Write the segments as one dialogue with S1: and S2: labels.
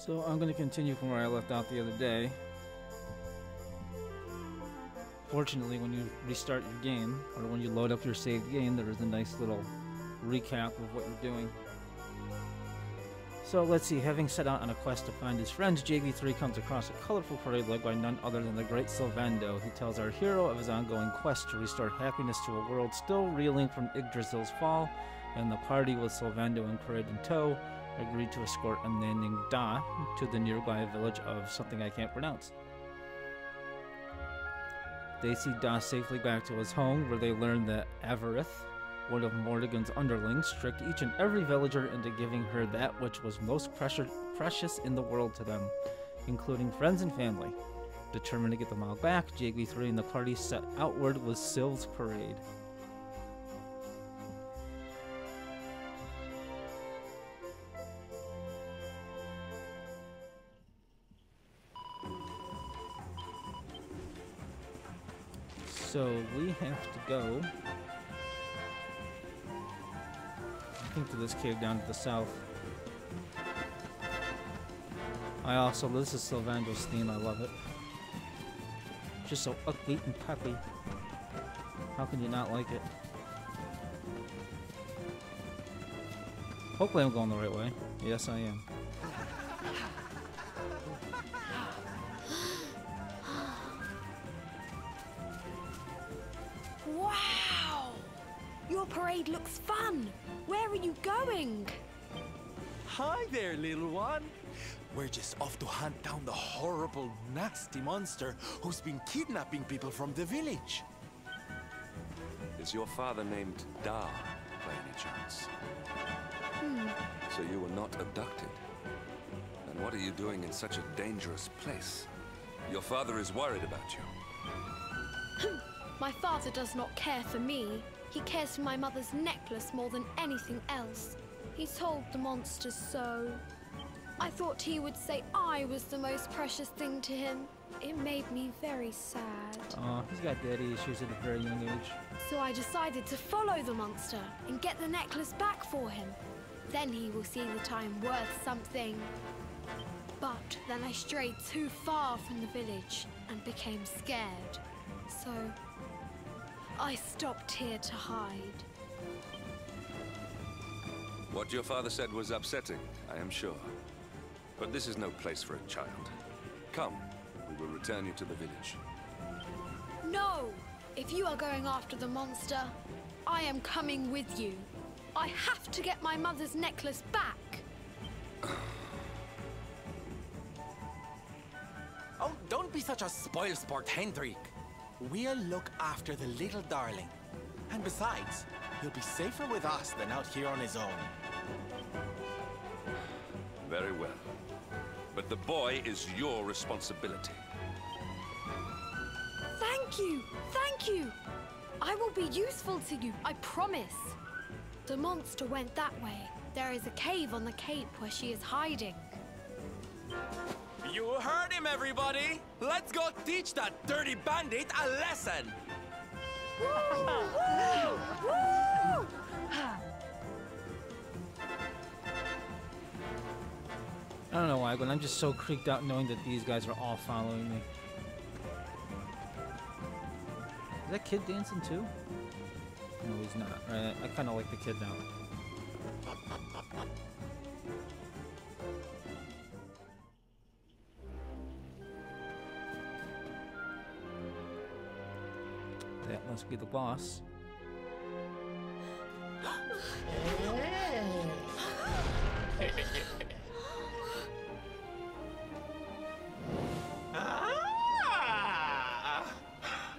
S1: So I'm going to continue from where I left out the other day. Fortunately, when you restart your game, or when you load up your saved game, there is a nice little recap of what you're doing. So let's see, having set out on a quest to find his friends, JV3 comes across a colorful parade led by none other than the great Sylvando. He tells our hero of his ongoing quest to restore happiness to a world still reeling from Yggdrasil's fall, and the party, with Sylvando and Parade in tow, agreed to escort a man named Da to the nearby village of something I can't pronounce. They see Da safely back to his home, where they learn that Avarith, one of Morrigan's underlings, tricked each and every villager into giving her that which was most precious in the world to them, including friends and family. Determined to get them all back, JV3 and the party set outward with Syl's parade. So we have to go, I think, to this cave down to the south. This is Sylvando's theme, I love it. Just so upbeat and peppy. How can you not like it? Hopefully I'm going the right way. Yes, I am.
S2: Wow! Your parade looks fun! Where are you going?
S3: Hi there, little one. We're just off to hunt down the horrible, nasty monster who's been kidnapping people from the village.
S4: Is your father named Da, by any chance? So you were not abducted? And what are you doing in such a dangerous place? Your father is worried about you.
S2: My father does not care for me. He cares for my mother's necklace more than anything else. He told the monsters so. I thought he would say I was the most precious thing to him. It made me very sad.
S1: Aw, he's got daddy issues at a very young age.
S2: So I decided to follow the monster and get the necklace back for him. Then he will see that I'm worth something. But then I strayed too far from the village and became scared. So I stopped here to hide.
S4: What your father said was upsetting, I am sure. But this is no place for a child. Come, we will return you to the village.
S2: No! If you are going after the monster, I am coming with you. I have to get my mother's necklace back.
S3: Oh, don't be such a spoilsport, Hendrik. We'll look after the little darling. And besides, he'll be safer with us than out here on his own.
S4: Very well. But the boy is your responsibility.
S2: Thank you! Thank you! I will be useful to you, I promise. The monster went that way. There is a cave on the cape where she is hiding.
S3: You heard him, everybody! Let's go teach that dirty bandit a lesson!
S2: Woo! Woo! Woo!
S1: I don't know why, but I'm just so creeped out knowing that these guys are all following me. Is that kid dancing too? No, he's not. Right? I kind of like the kid now. That must be the boss.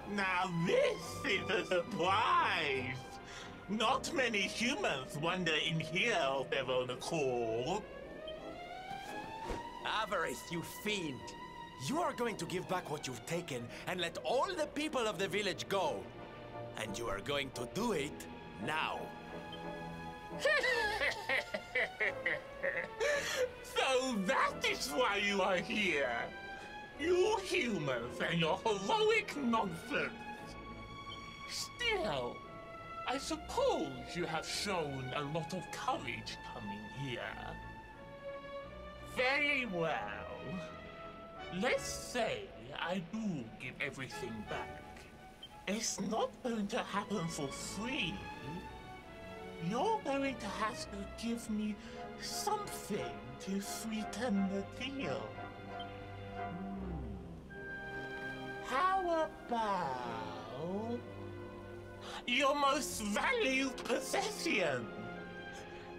S5: Now this is a surprise! Not many humans wander in here of their own accord.
S3: Avarith, you fiend! You are going to give back what you've taken and let all the people of the village go. And you are going to do it now.
S5: So that is why you are here! You humans and your heroic nonsense! Still, I suppose you have shown a lot of courage coming here. Very well. Let's say I do give everything back. It's not going to happen for free. You're going to have to give me something to sweeten the deal. How about your most valued possession?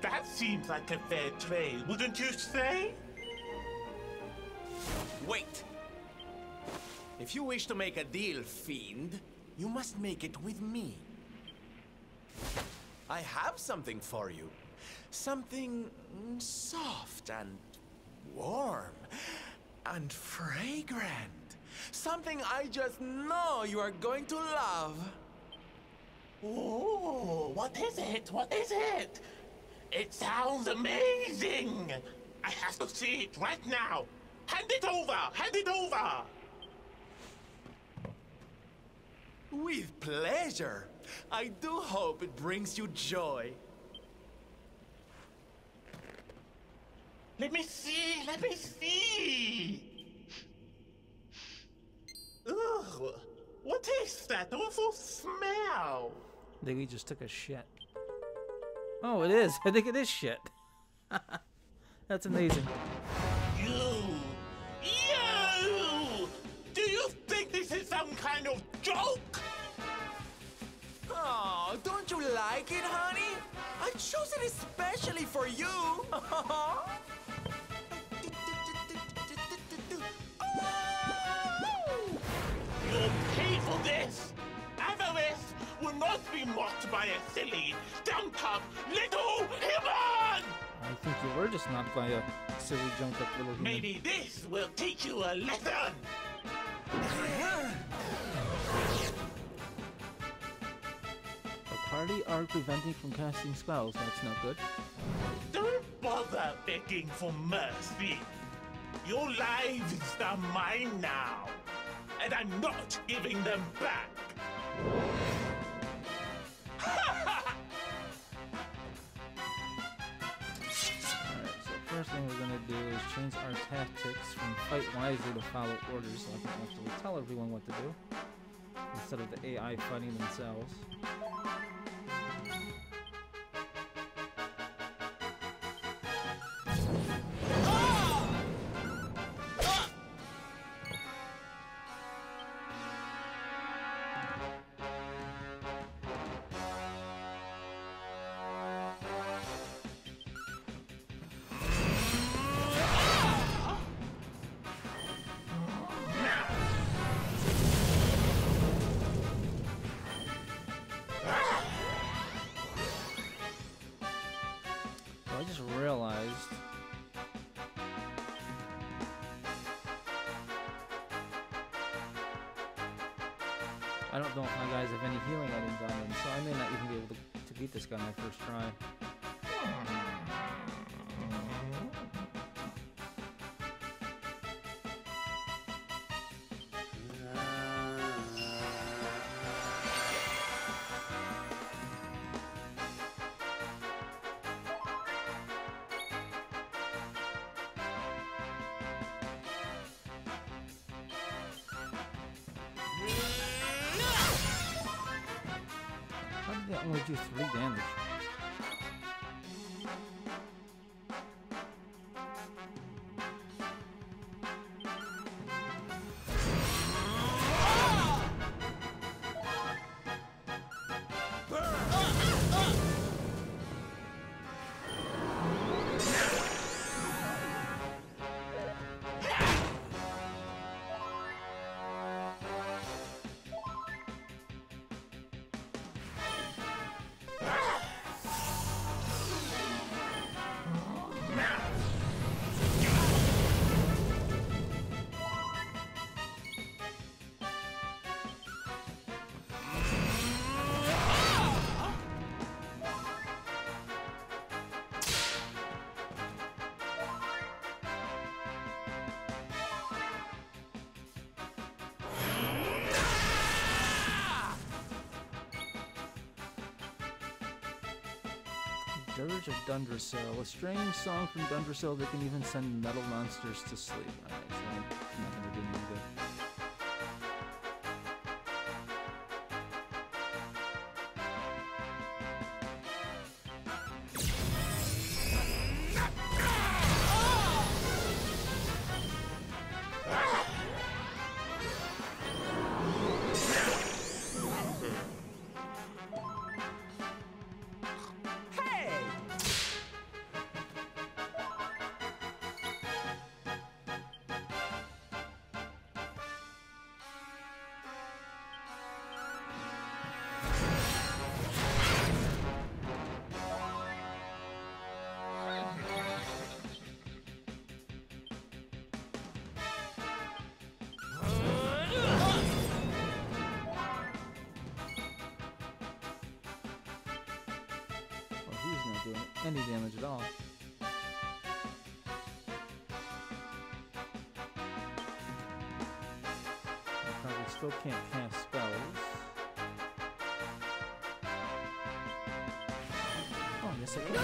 S5: That seems like a fair trade, wouldn't you say?
S3: Wait! If you wish to make a deal, fiend, you must make it with me. I have something for you. Something soft and warm and fragrant. Something I just know you are going to love.
S5: Oh, what is it? What is it? It sounds amazing! I have to see it right now! Hand it over! Hand it over!
S3: With pleasure. I do hope it brings you joy.
S5: Let me see! Let me see! Ugh! What is that awful smell?
S1: I think we just took a shit. Oh, it is. I think it is shit. That's amazing.
S5: You! Do you think this is some kind of joke?
S3: Oh, don't you like it, honey? I chose it especially for you.
S5: You'll pay for this! Avarice will not be mocked by a silly, dumped-up little human!
S1: I think you were just knocked by a silly, jumped-up little human.
S5: Maybe this will teach you a lesson!
S1: A party are preventing from casting spells. That's not good.
S5: Don't bother begging for mercy. Your lives are mine now, and I'm not giving them back.
S1: First thing we're gonna do is change our tactics from fight wisely to follow orders, so I can actually tell everyone what to do, instead of the AI fighting themselves. I just realized I don't know if my guys have any healing items on them, so I may not even be able to beat this guy on my first try. How did that only do 3 damage? Dirge of Dundrasil. A strange song from Dundrasil that can even send metal monsters to sleep. Alright, so it's not gonna do me good. Doing any damage at all. I probably still can't cast spells. Oh, yes I can.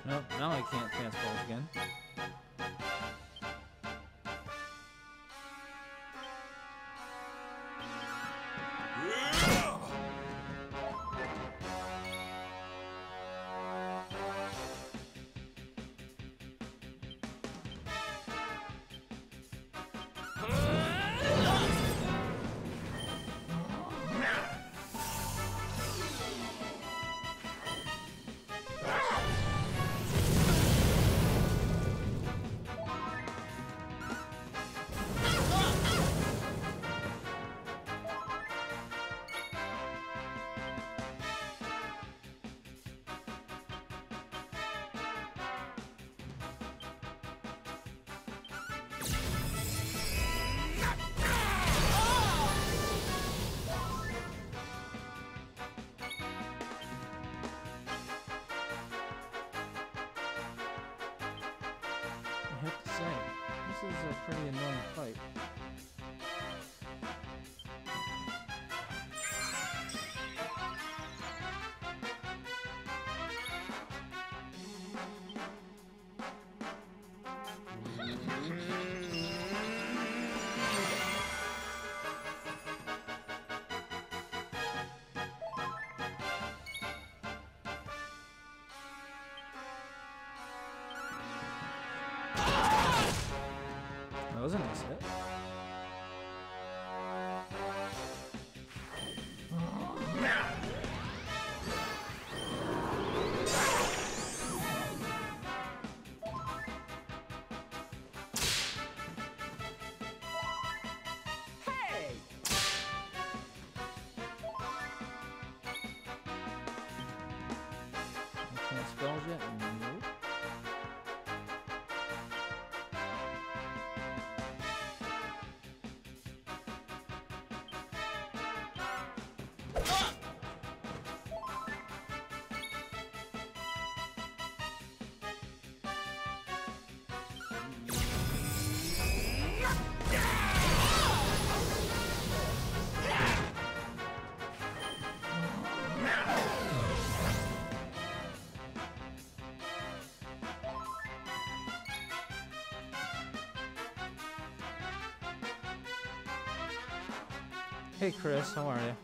S1: Nope, now I can't cast spells again. I have to say, this is a pretty annoying fight. That was a nice hit. I can't spells yet? Nope. Hey Chris, how are you?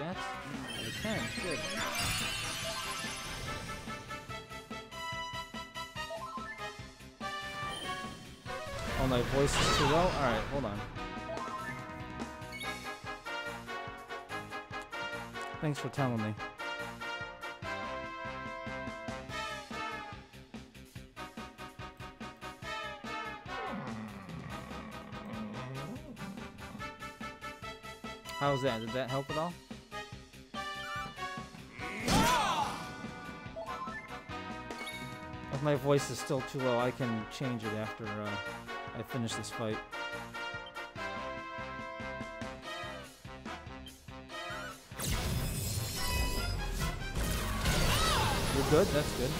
S1: that? I can. Good. Oh, my voice is too low? Alright, hold on. Thanks for telling me. How's that? Did that help at all? If my voice is still too low, I can change it after I finish this fight. You're good? That's good.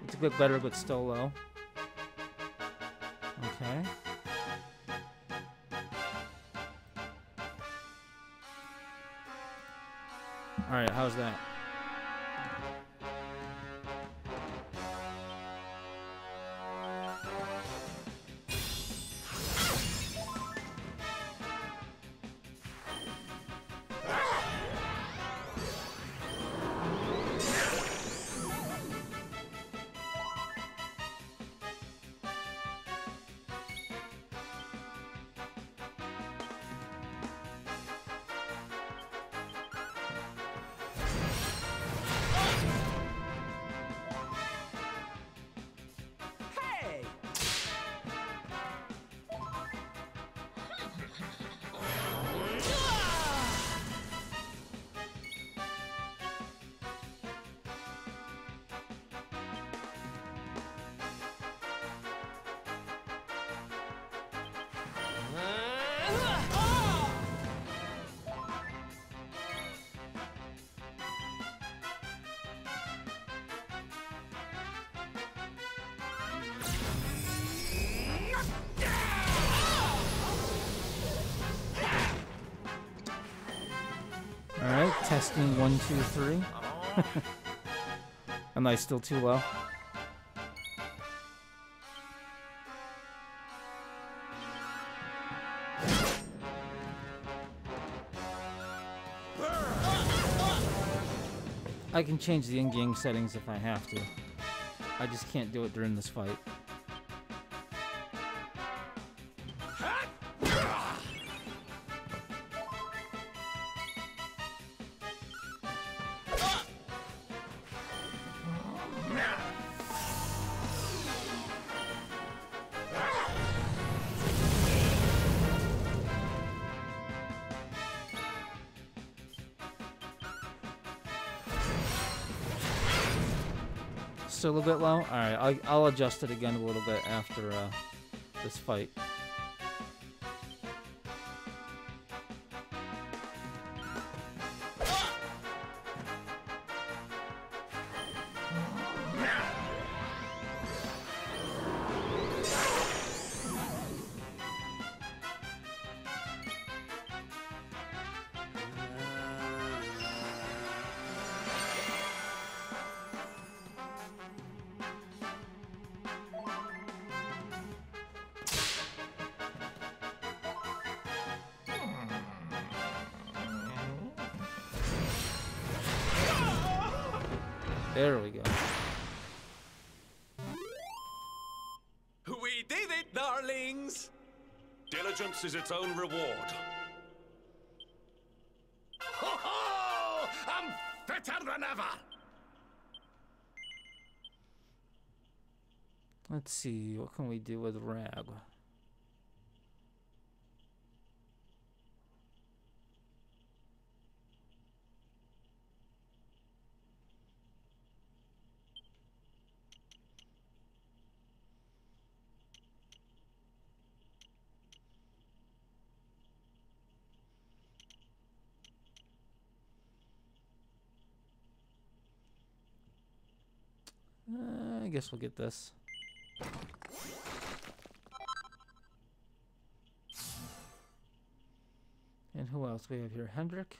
S1: It's a bit better, but still low. Okay. Alright, how's that? Alright, testing 1, 2, 3. Am I still too low? I can change the in-game settings if I have to. I just can't do it during this fight. Still a bit low? Alright, I'll adjust it again a little bit after this fight. There we go.
S3: We did it, darlings!
S6: Diligence is its own reward.
S3: Ho ho! I'm fitter than ever!
S1: Let's see, what can we do with Rab? I guess we'll get this. And who else we have here? Hendrik?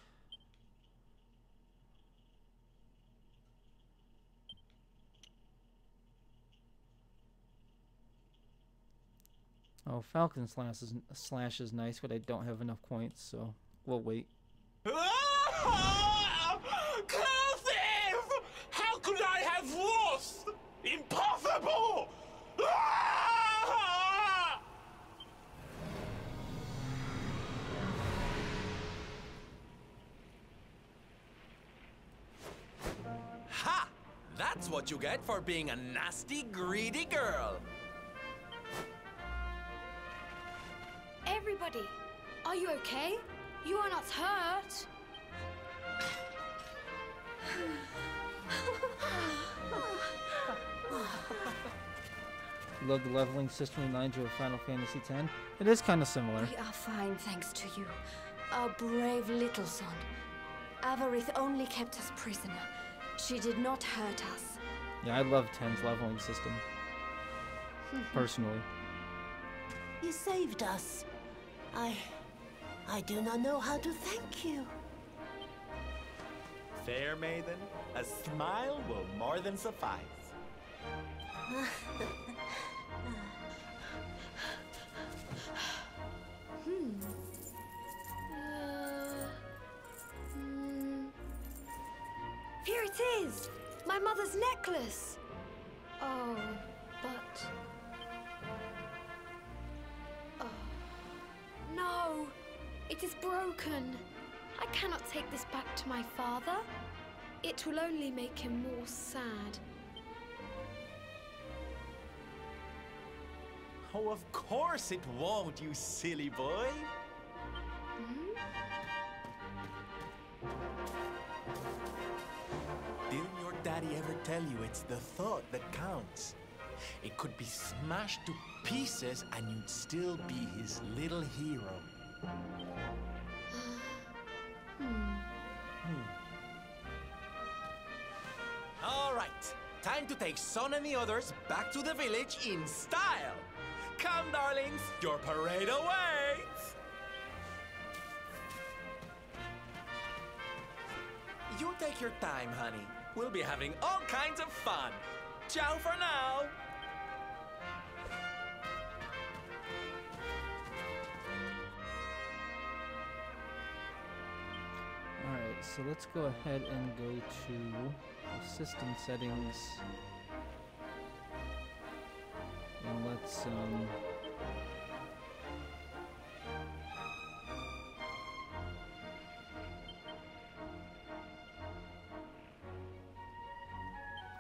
S1: Oh, Falcon slash is nice, but I don't have enough points, so we'll wait.
S5: Cursive! How could I have lost? Impossible!
S3: Ha! That's what you get for being a nasty, greedy girl.
S2: Everybody, are you okay? You are not hurt.
S1: Love the leveling system reminds you of Final Fantasy X. It is kind of similar.
S7: We are fine thanks to you, our brave little son. Avarith only kept us prisoner. She did not hurt us.
S1: Yeah, I love 10's leveling system. Personally.
S8: You saved us. I do not know how to thank you.
S3: Fair maiden, a smile will more than suffice.
S2: Here it is! My mother's necklace! Oh, but... Oh, no! It is broken! I cannot take this back to my father. It will only make him more sad.
S3: Oh, of course it won't, you silly boy. Didn't your daddy ever tell you it's the thought that counts? It could be smashed to pieces and you'd still be his little hero. All right, time to take Son and the others back to the village in style. Come, darlings, your parade awaits. You take your time, honey. We'll be having all kinds of fun. Ciao for now.
S1: Alright, so let's go ahead and go to system settings. And let's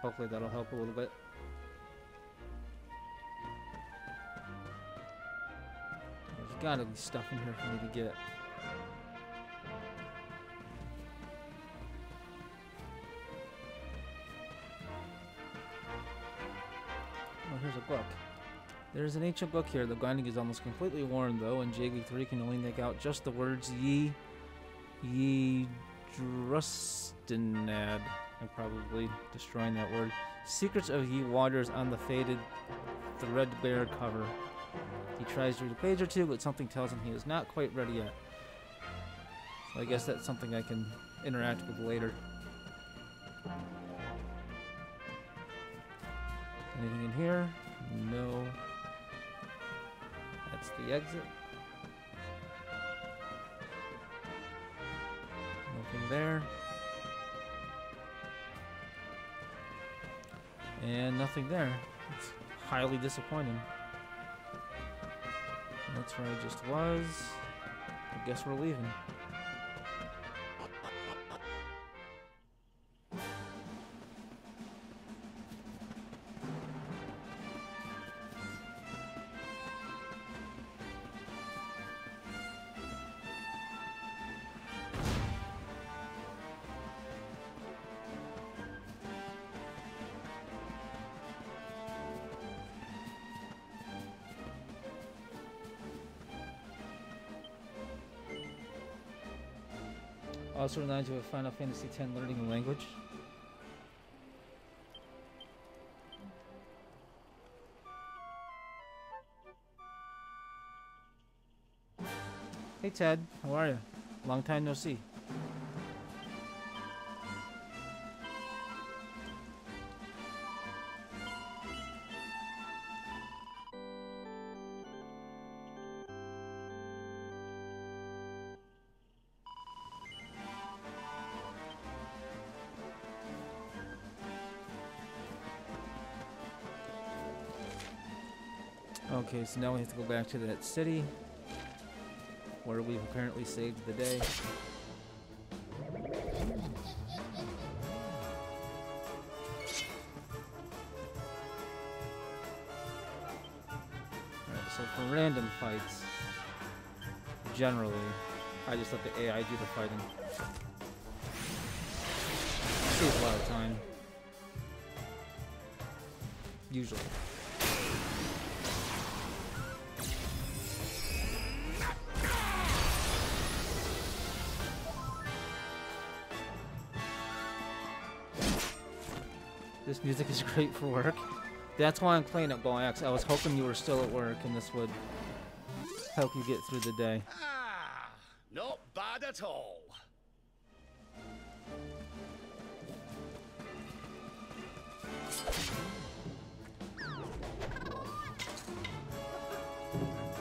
S1: hopefully that'll help a little bit. There's gotta be stuff in here for me to get. Oh, here's a book. There's an ancient book here. The binding is almost completely worn, though, and JV3 can only make out just the words Ye Drustinad. I'm probably destroying that word. Secrets of Ye Waters on the faded, threadbare cover. He tries to read a page or two, but something tells him he is not quite ready yet. So I guess that's something I can interact with later. Anything in here? No. That's the exit. Nothing there. And nothing there. It's highly disappointing. That's where I just was. I guess we're leaving. Also reminds you of Final Fantasy X learning a language. Hey Ted, how are you? Long time no see. Okay, so now we have to go back to that city where we've apparently saved the day. Alright, so for random fights, generally, I just let the AI do the fighting. Saves a lot of time. Usually. This music is great for work. That's why I'm playing at GoAxe. I was hoping you were still at work and this would help you get through the day.
S6: Ah, not bad at all.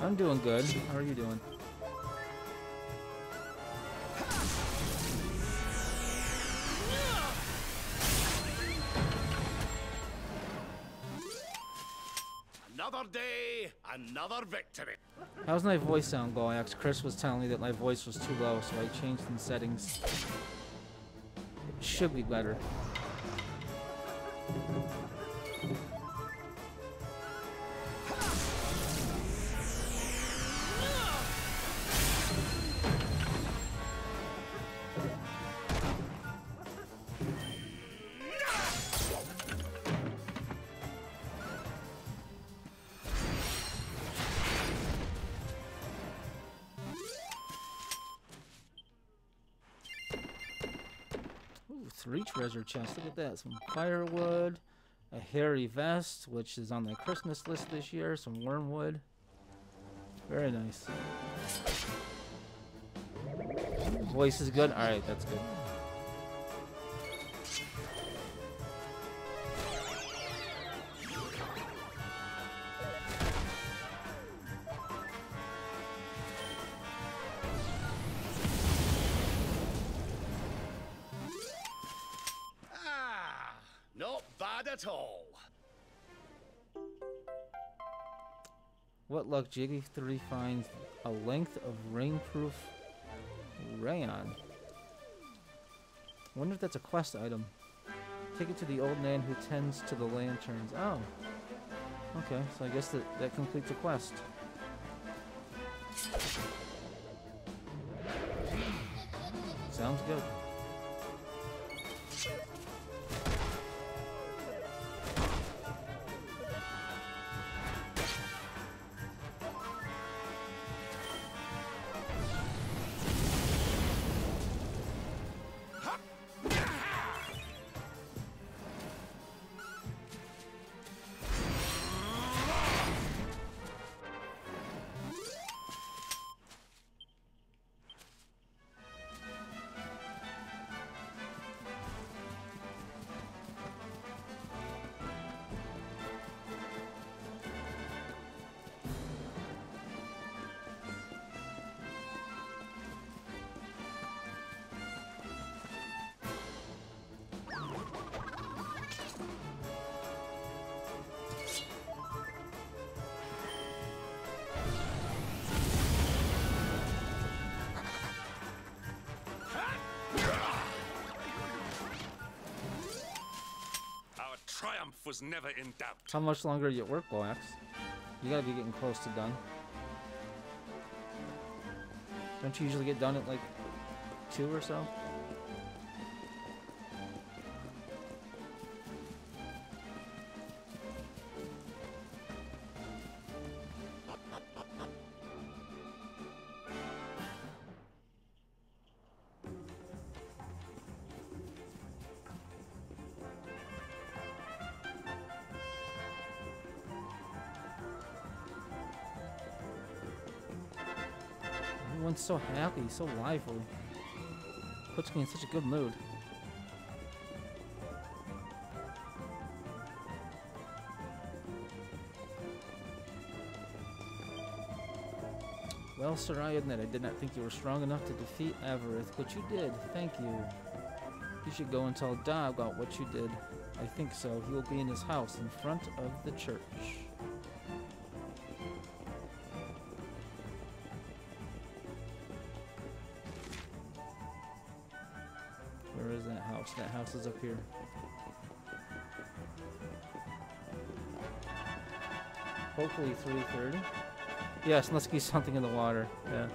S1: I'm doing good. How are you doing?
S6: Another day, another victory.
S1: How's my voice sound, GoAxe? Chris was telling me that my voice was too low, so I changed some settings. It should be better. Ooh, 3 treasure chests. Look at that. Some firewood, a hairy vest, which is on the Christmas list this year, some wormwood. Very nice. Voice is good? Alright, that's good.
S6: Ah, not bad at all.
S1: What luck, Jiggy 3 finds a length of rainproof rayon. Wonder if that's a quest item. Take it to the old man who tends to the lanterns. Oh. Okay, so I guess that completes a quest. Sounds good.
S6: Our triumph was never in doubt.
S1: How much longer are you at work, GoAxe? You gotta be getting close to done. Don't you usually get done at like 2 or so? Everyone's so happy, so lively. Puts me in such a good mood. Well, sir, I admit I did not think you were strong enough to defeat Avarith, but you did. Thank you. You should go and tell Da about what you did. I think so. He will be in his house in front of the church. much that house is up here. Hopefully 3:30. Yes, let's get something in the water. Yeah.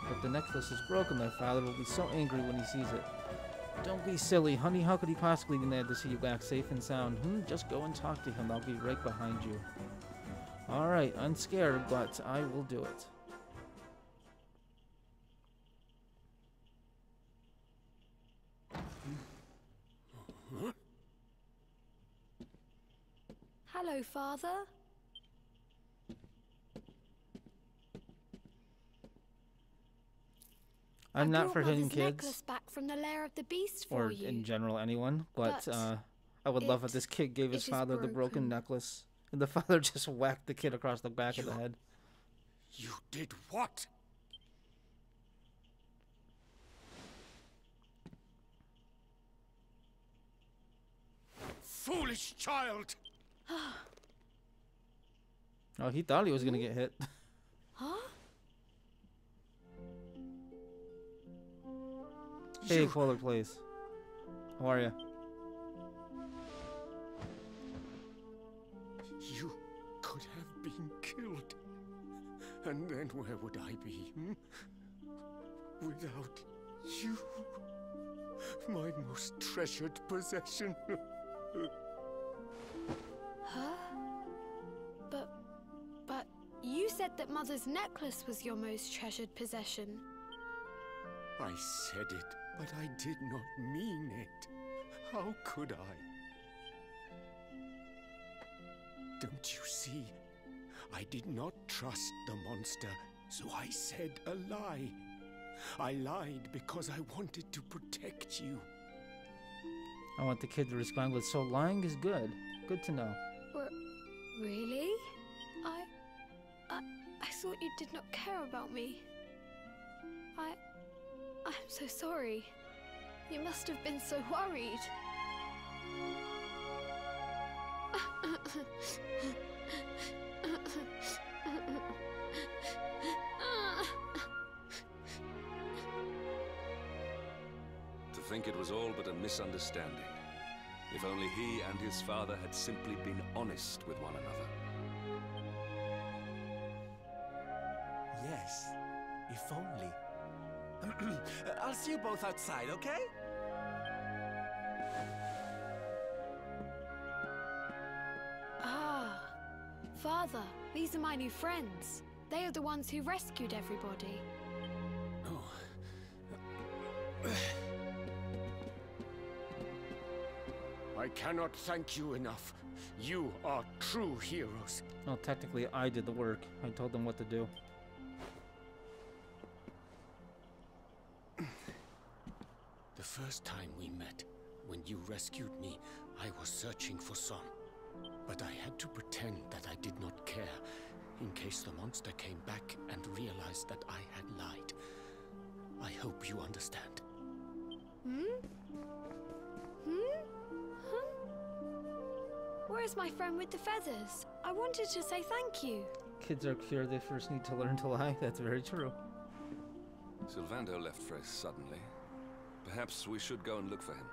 S1: But the necklace is broken. Thy father will be so angry when he sees it. Don't be silly, honey. How could he possibly be mad to see you back safe and sound? Just go and talk to him. I'll be right behind you. Alright, I'm scared, but I will do it.
S2: Hello, Father.
S1: I'm not for hidden
S2: Mother's
S1: kids,
S2: necklace back from the lair of the beast for
S1: or
S2: you.
S1: in general anyone, but I would love if this kid gave his father the broken necklace, and the father just whacked the kid across the back of the head.
S6: You did what? Foolish child!
S1: Oh, he thought he was gonna get hit.
S2: Huh?
S1: Hey, Polar Place. How are you?
S6: You could have been killed. And then where would I be? Without you. My most treasured possession.
S2: Huh? But you said that Mother's necklace was your most treasured possession.
S6: I said it, but I did not mean it. How could I? Don't you see? I did not trust the monster, so I said a lie. I lied because I wanted to protect you.
S1: I want the kid to respond with, so lying is good. Good to know.
S2: Really? I thought you did not care about me. I'm so sorry. You must have been so worried.
S4: To think it was all but a misunderstanding. If only he and his father had simply been honest with one another.
S3: Yes, if only. I'll see you both outside, okay?
S2: Ah, Father, these are my new friends. They are the ones who rescued everybody.
S6: I cannot thank you enough. You are true heroes.
S1: Well, technically, I did the work. I told them what to do.
S6: The first time we met, when you rescued me, I was searching for Son. But I had to pretend that I did not care, in case the monster came back and realized that I had lied. I hope you understand.
S2: Where's my friend with the feathers? I wanted to say thank you.
S1: Kids are pure, they first need to learn to lie. That's very true.
S4: Sylvando left very suddenly. Perhaps we should go and look for him.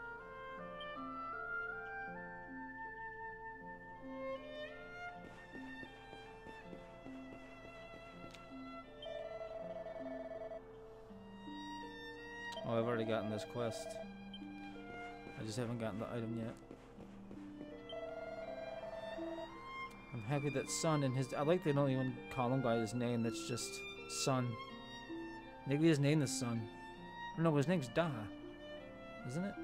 S1: Oh, I've already gotten this quest. I just haven't gotten the item yet. I'm happy that Son and his... I like they don't even call him by his name. That's just Son. Maybe his name is Son. No, his name's Da. Isn't it?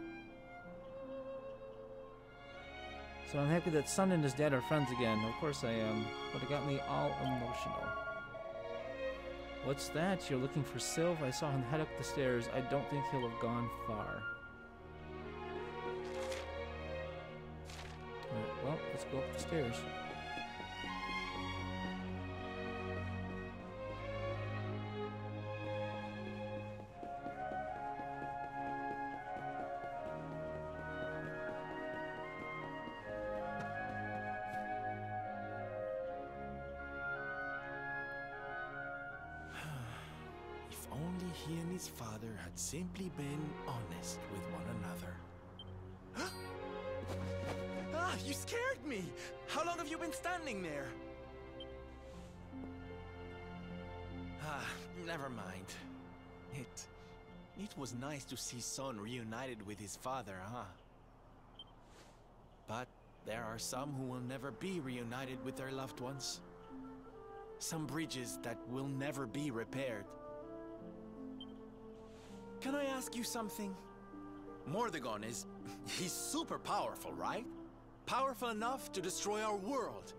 S1: So I'm happy that Son and his dad are friends again. Of course I am. But it got me all emotional. What's that? You're looking for Sylv? I saw him head up the stairs. I don't think he'll have gone far. Alright, well, let's go up the stairs.
S3: If only he and his father had simply been honest with one another. Ah, you scared me! How long have you been standing there? Ah, never mind. It was nice to see Son reunited with his father, huh? But there are some who will never be reunited with their loved ones. Some bridges that will never be repaired. Can I ask you something? Mordegon he's super powerful, right? Powerful enough to destroy our world.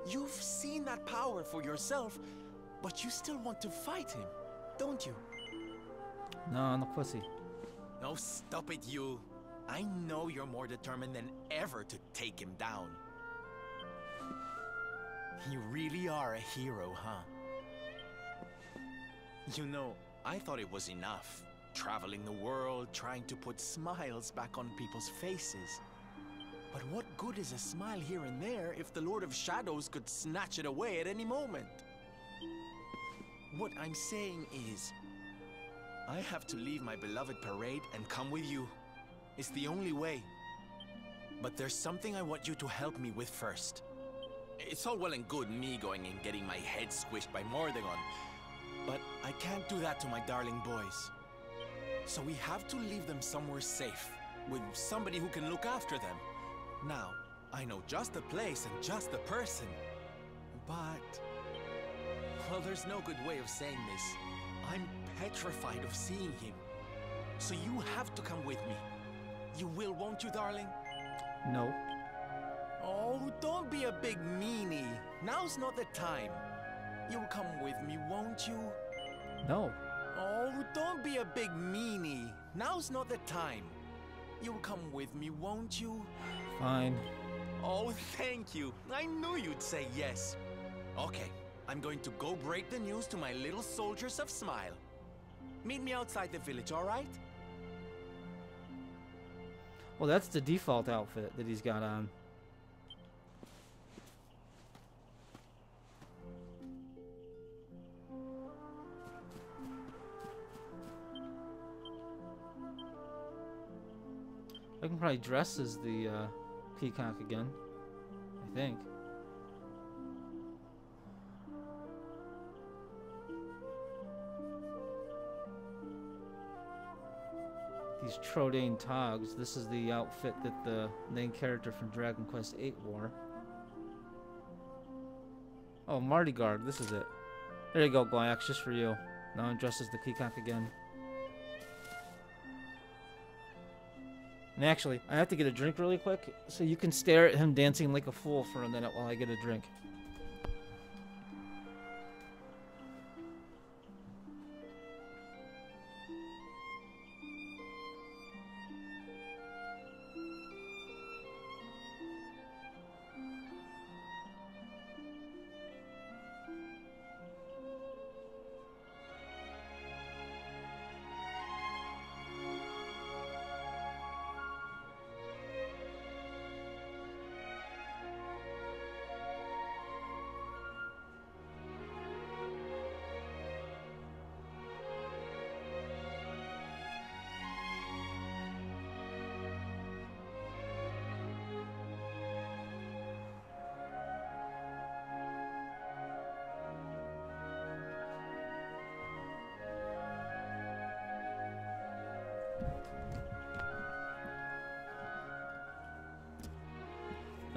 S3: You've seen that power for yourself, but you still want to fight him, don't you?
S1: No, I'm a pussy.
S3: No, stop it, you. I know you're more determined than ever to take him down. You really are a hero, huh? You know, I thought it was enough. Traveling the world, trying to put smiles back on people's faces. But what good is a smile here and there if the Lord of Shadows could snatch it away at any moment? What I'm saying is, I have to leave my beloved parade and come with you. It's the only way. But there's something I want you to help me with first. It's all well and good me going and getting my head squished by Mordegon, but I can't do that to my darling boys. So we have to leave them somewhere safe, with somebody who can look after them. Now, I know just the place and just the person, but... well, there's no good way of saying this. I'm petrified of seeing him. So you have to come with me. You will, won't you, darling?
S1: No.
S3: Oh, don't be a big meanie. Now's not the time. You'll come with me, won't you?
S1: No.
S3: Oh, don't be a big meanie. Now's not the time. You'll come with me, won't you?
S1: Fine.
S3: Oh, thank you. I knew you'd say yes. Okay, I'm going to go break the news to my little soldiers of Smile. Meet me outside the village, all right?
S1: Well, that's the default outfit that he's got on. I can probably dress as the peacock again, I think. These Trodain togs, this is the outfit that the main character from Dragon Quest VIII wore. Oh, Marty Guard, this is it. There you go, Glax, just for you. Now I'm dressed as the peacock again. And actually, I have to get a drink really quick, so you can stare at him dancing like a fool for a minute while I get a drink.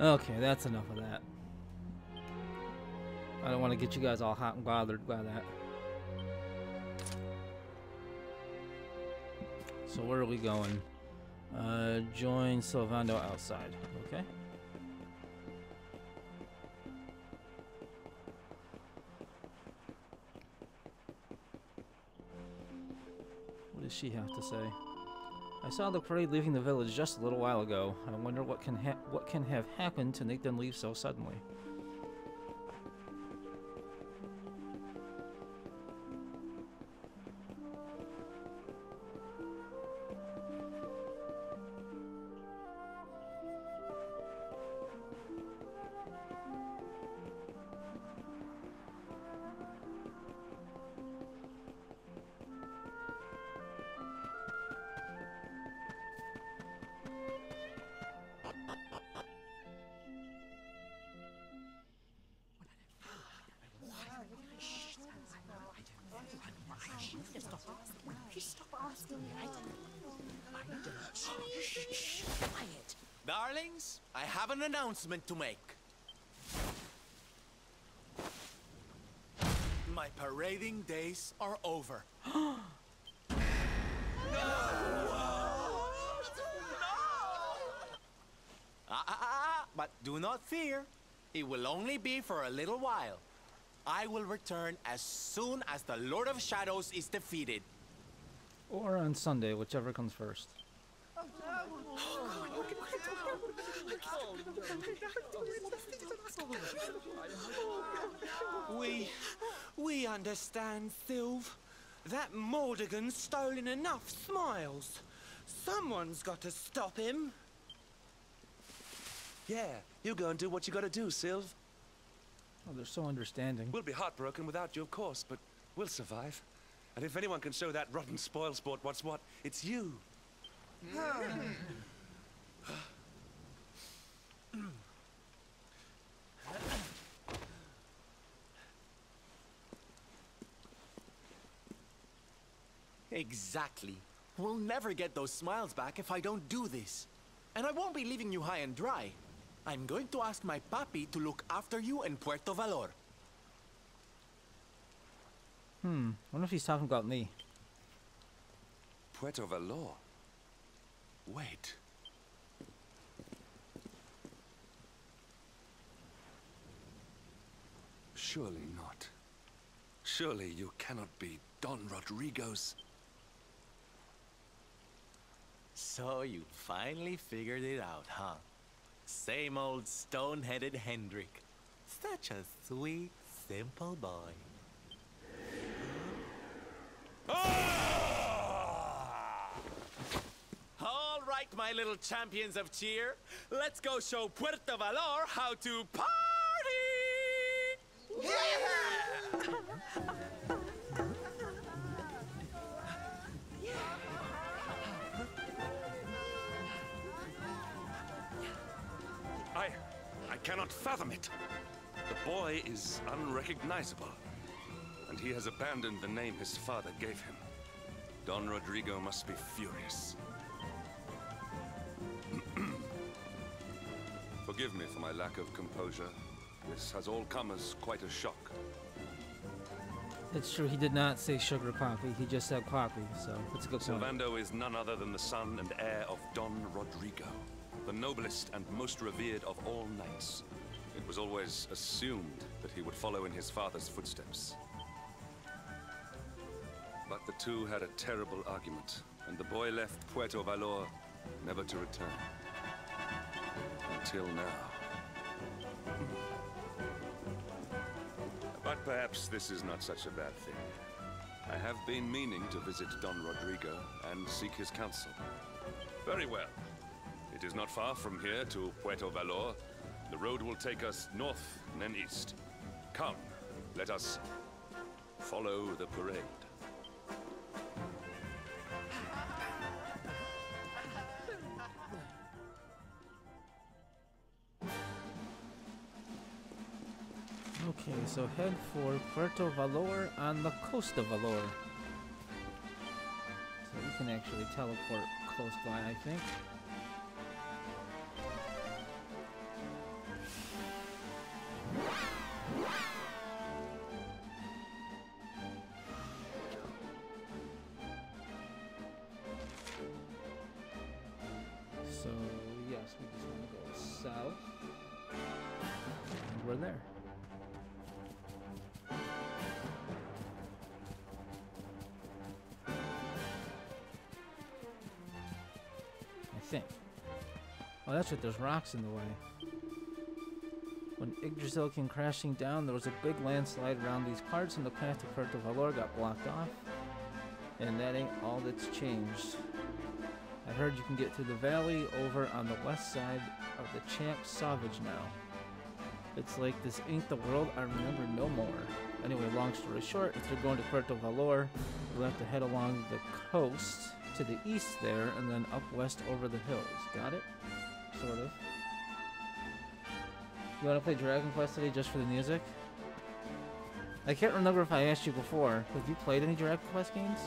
S1: Okay, that's enough of that. I don't want to get you guys all hot and bothered by that. So where are we going? Join Sylvando outside. Okay. What does she have to say? I saw the parade leaving the village just a little while ago. I wonder what can have happened to make them leave so suddenly.
S3: Darlings, I have an announcement to make. My parading days are over. But do not fear. It will only be for a little while. I will return as soon as the Lord of Shadows is defeated.
S1: Or on Sunday, whichever comes first.
S9: We understand, Sylv. That Mordigan's stolen enough smiles. Someone's got to stop him.
S4: Yeah, you go and do what you gotta do, Sylv.
S1: Oh, they're so understanding.
S4: We'll be heartbroken without you, of course, but we'll survive. And if anyone can show that rotten spoil sport what's what, it's you.
S3: Exactly. We'll never get those smiles back if I don't do this. And I won't be leaving you high and dry. I'm going to ask my papi to look after you in Puerto Valor.
S1: I wonder if he's talking about me.
S4: Puerto Valor? Wait. Surely not. Surely you cannot be Don Rodrigo's...
S3: So you finally figured it out, huh? Same old stone-headed Hendrik. Such a sweet, simple boy. All right, my little champions of cheer. Let's go show Puerto Valor how to party!
S4: I cannot fathom it. The boy is unrecognizable, and he has abandoned the name his father gave him. Don Rodrigo must be furious. Forgive me for my lack of composure. This has all come as quite a shock.
S1: It's true, he did not say sugar coffee, he just said coffee, so it's a good point.
S4: Sylvando is none other than the son and heir of Don Rodrigo, the noblest and most revered of all knights. It was always assumed that he would follow in his father's footsteps. But the two had a terrible argument, and the boy left Puerto Valor never to return. Until now. But perhaps this is not such a bad thing. I have been meaning to visit Don Rodrigo and seek his counsel. Very well. It is not far from here to Puerto Valor. The road will take us north and then east. Come, let us follow the parade.
S1: Okay, so head for Puerto Valor on the coast of Valor. So we can actually teleport close by, I think. So, yes, we just want to go south. And we're there. I think. Oh, that's right, there's rocks in the way. When Yggdrasil came crashing down, there was a big landslide around these parts, and the path to Puerto Valor got blocked off. And that ain't all that's changed. I heard you can get through the valley over on the west side of the Champ Sauvage now. It's like this ain't the world I remember no more. Anyway, long story short, if you're going to Puerto Valor, you'll have to head along the coast to the east there, and then up west over the hills. Got it? Sort of. You want to play Dragon Quest today just for the music? I can't remember if I asked you before. Have you played any Dragon Quest games?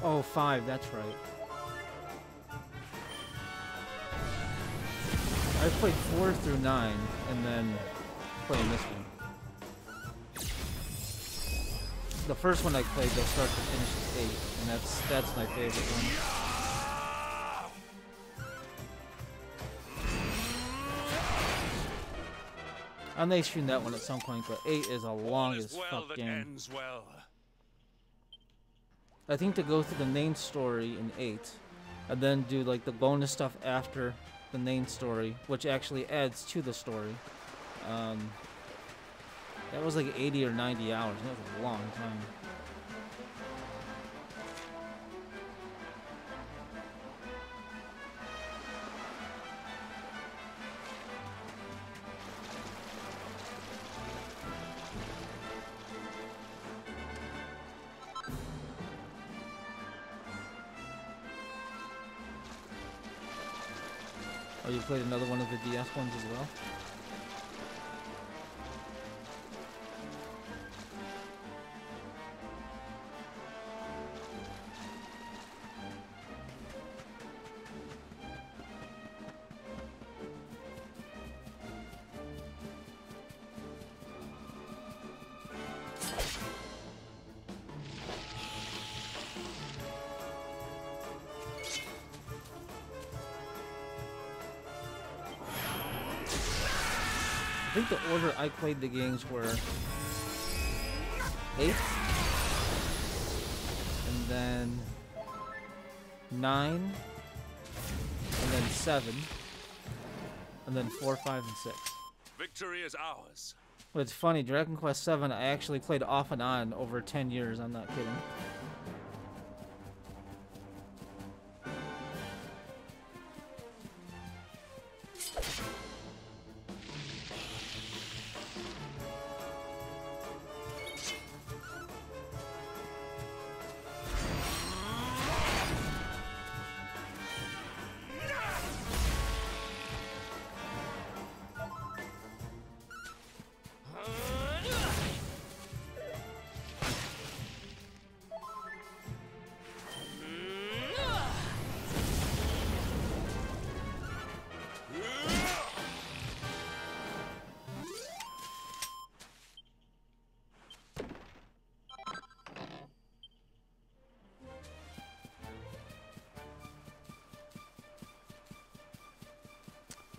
S1: Oh, 5, that's right. I played 4 through 9, and then playing this one. The first one I played, they'll start to finish is 8, and that's my favorite one. I may stream that one at some point, but 8 is a long as fuck game. I think to go through the main story in 8, and then do like the bonus stuff after the main story, which actually adds to the story. That was like 80 or 90 hours, and that was a long time. Oh, you played another one of the DS ones as well? I think the order I played the games were 8, and then 9, and then 7, and then 4, 5, and 6.
S4: Victory is ours.
S1: But it's funny, Dragon Quest 7 I actually played off and on over 10 years, I'm not kidding.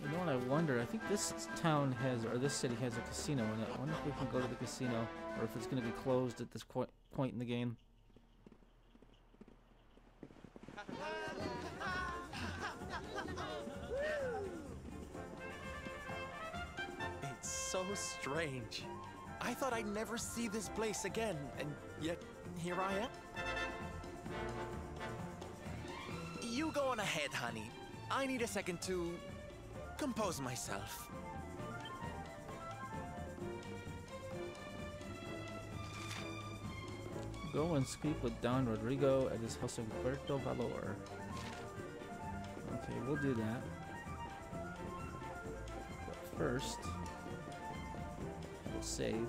S1: You know what I wonder? I think this town has, or this city has a casino in it. I wonder if we can go to the casino, or if it's going to be closed at this point in the game.
S3: It's so strange. I thought I'd never see this place again, and yet here I am. You go on ahead, honey. I need a second to compose myself.
S1: Go and speak with Don Rodrigo at his house of Puerto Valor. Okay, we'll do that. But first, we'll save.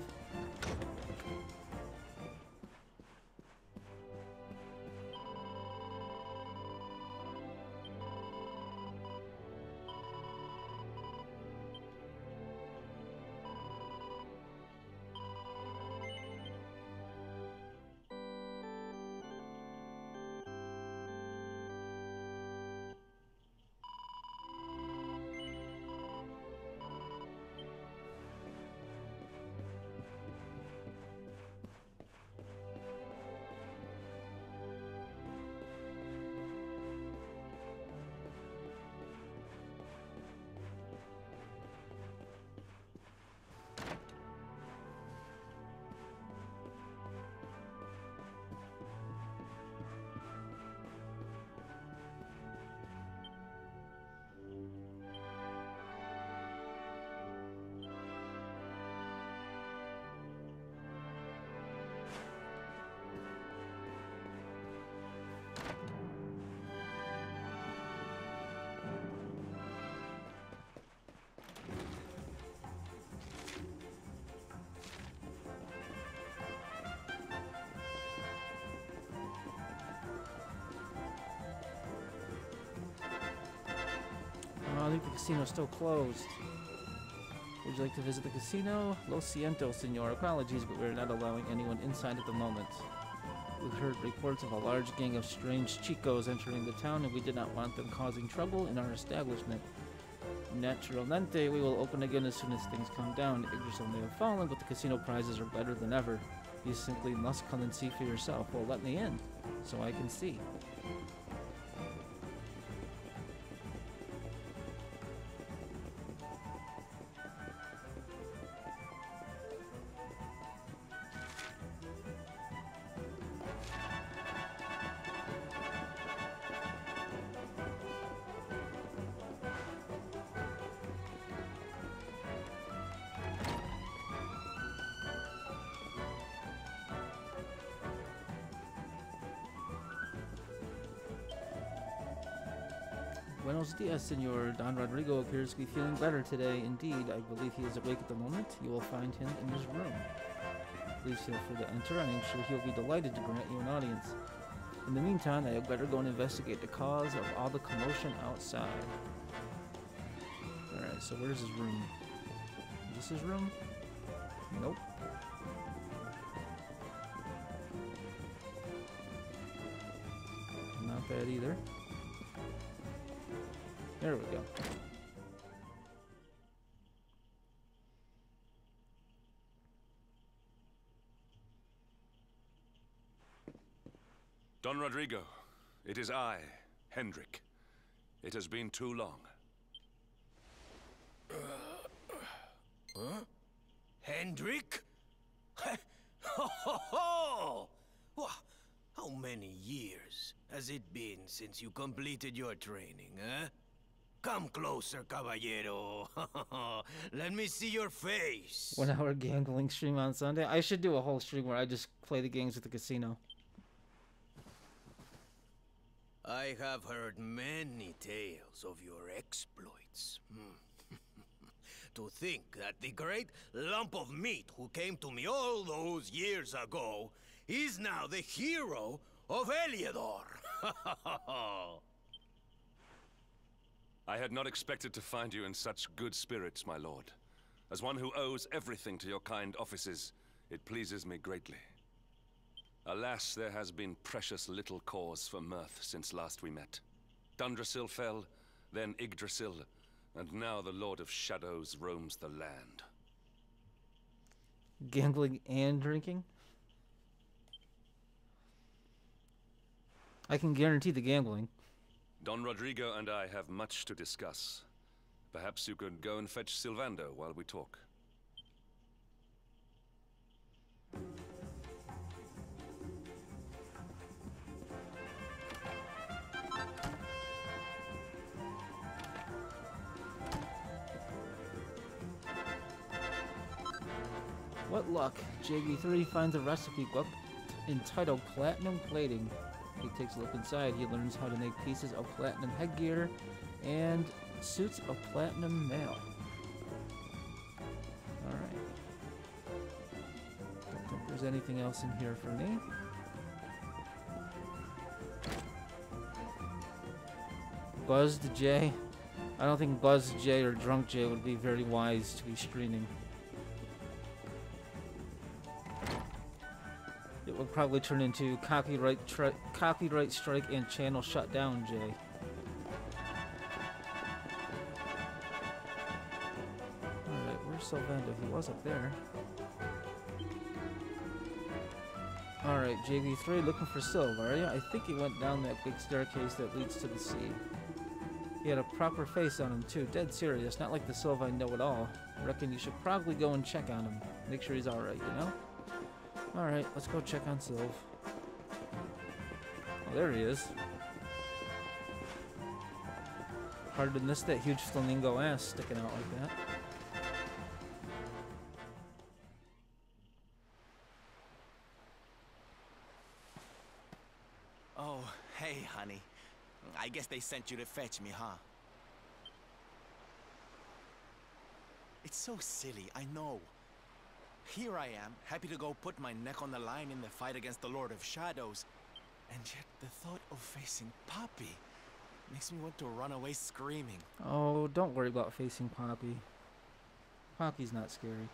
S1: casino's still closed. Would you like to visit the casino? Lo siento, senor. Apologies, but we're not allowing anyone inside at the moment. We've heard reports of a large gang of strange chicos entering the town, and we did not want them causing trouble in our establishment. Naturalmente, we will open again as soon as things calm down. Yggdrasil may have fallen, but the casino prizes are better than ever. You simply must come and see for yourself. Well, let me in, so I can see. Buenos dias, Senor. Don Rodrigo appears to be feeling better today. Indeed, I believe he is awake at the moment. You will find him in his room. Please feel free to enter, and I'm sure he'll be delighted to grant you an audience. In the meantime, I had better go and investigate the cause of all the commotion outside. Alright, so where's his room? Is this his room? Nope. Not that either. There we go.
S4: Don Rodrigo, it is I, Hendrik. It has been too long.
S6: Huh? Hendrik? Ho ho ho! Wha- How many years has it been since you completed your training, huh? Come closer, caballero. Let me see your face.
S1: 1 hour gambling stream on Sunday. I should do a whole stream where I just play the games at the casino.
S6: I have heard many tales of your exploits. To think that the great lump of meat who came to me all those years ago is now the hero of Heliodor.
S4: I had not expected to find you in such good spirits, my lord. As one who owes everything to your kind offices, it pleases me greatly. Alas, there has been precious little cause for mirth since last we met. Dundrasil fell, then Yggdrasil, and now the Lord of Shadows roams the land.
S1: Gambling and drinking? I can guarantee the gambling.
S4: Don Rodrigo and I have much to discuss. Perhaps you could go and fetch Sylvando while we talk.
S1: What luck. JV3 finds a recipe book entitled Platinum Plating. He takes a look inside. He learns how to make pieces of platinum headgear and suits of platinum mail. Alright. Don't think there's anything else in here for me. Buzzed J. I don't think Buzzed J or Drunk J would be very wise to be streaming. It would probably turn into copyright strike and channel shutdown, Jay. Alright, where's Sylvando? He was up there. Alright, JV3 looking for Sylv, are you? I think he went down that big staircase that leads to the sea. He had a proper face on him too, dead serious, not like the Sylv I know at all. Reckon you should probably go and check on him. Make sure he's alright, you know? Alright, let's go check on Sylv. Oh, there he is. Hard to miss that huge flamingo ass sticking out like that.
S3: Oh, hey, honey. I guess they sent you to fetch me, huh? It's so silly, I know. Here I am, happy to go put my neck on the line in the fight against the Lord of Shadows. And yet the thought of facing Poppy... Makes me want to run away screaming.
S1: Oh, don't worry about facing Poppy. Poppy's not scary.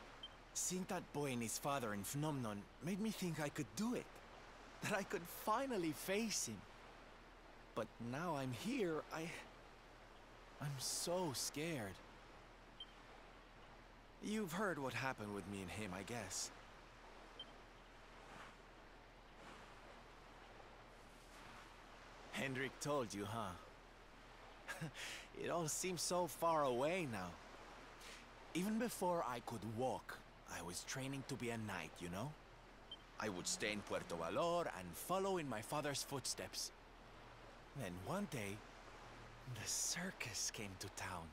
S3: Seeing that boy and his father in Phenomenon made me think I could do it. That I could finally face him. But now I'm here, I'm so scared. You've heard what happened with me and him, I guess. Hendrik told you, huh? It all seems so far away now. Even before I could walk, I was training to be a knight, you know? I would stay in Puerto Valor and follow in my father's footsteps. Then one day, the circus came to town.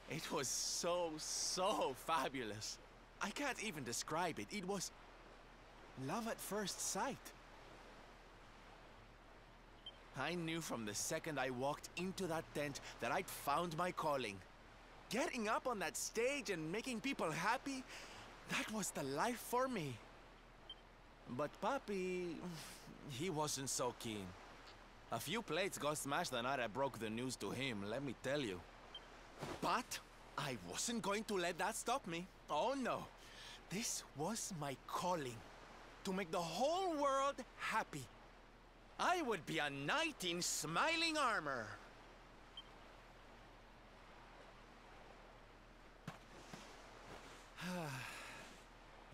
S3: It was so fabulous. I can't even describe it. It was love at first sight. I knew from the second I walked into that tent that I'd found my calling. Getting up on that stage and making people happy, that was the life for me. But Papi, he wasn't so keen. A few plates got smashed the night I broke the news to him, let me tell you. But I wasn't going to let that stop me. Oh no. This was my calling. To make the whole world happy. I would be a knight in smiling armor.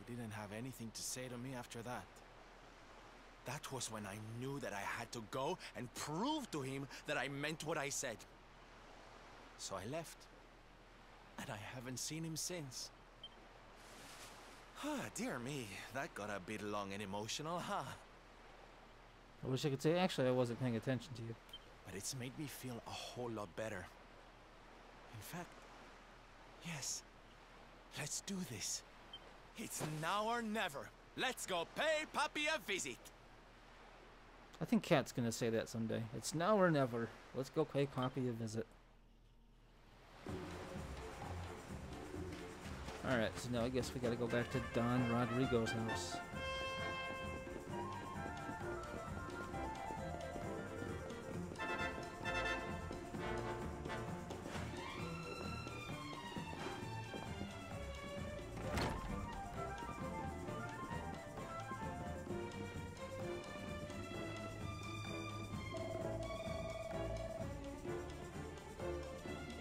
S3: He didn't have anything to say to me after that. That was when I knew that I had to go and prove to him that I meant what I said. So I left. And I haven't seen him since. Dear me, that got a bit long and emotional, huh?
S1: I wish I could say, actually, I wasn't paying attention to you.
S3: But it's made me feel a whole lot better. In fact, yes, let's do this. It's now or never. Let's go pay Papi a visit.
S1: I think Kat's gonna say that someday. It's now or never. Let's go pay Poppy a visit. Alright, so now I guess we gotta go back to Don Rodrigo's house.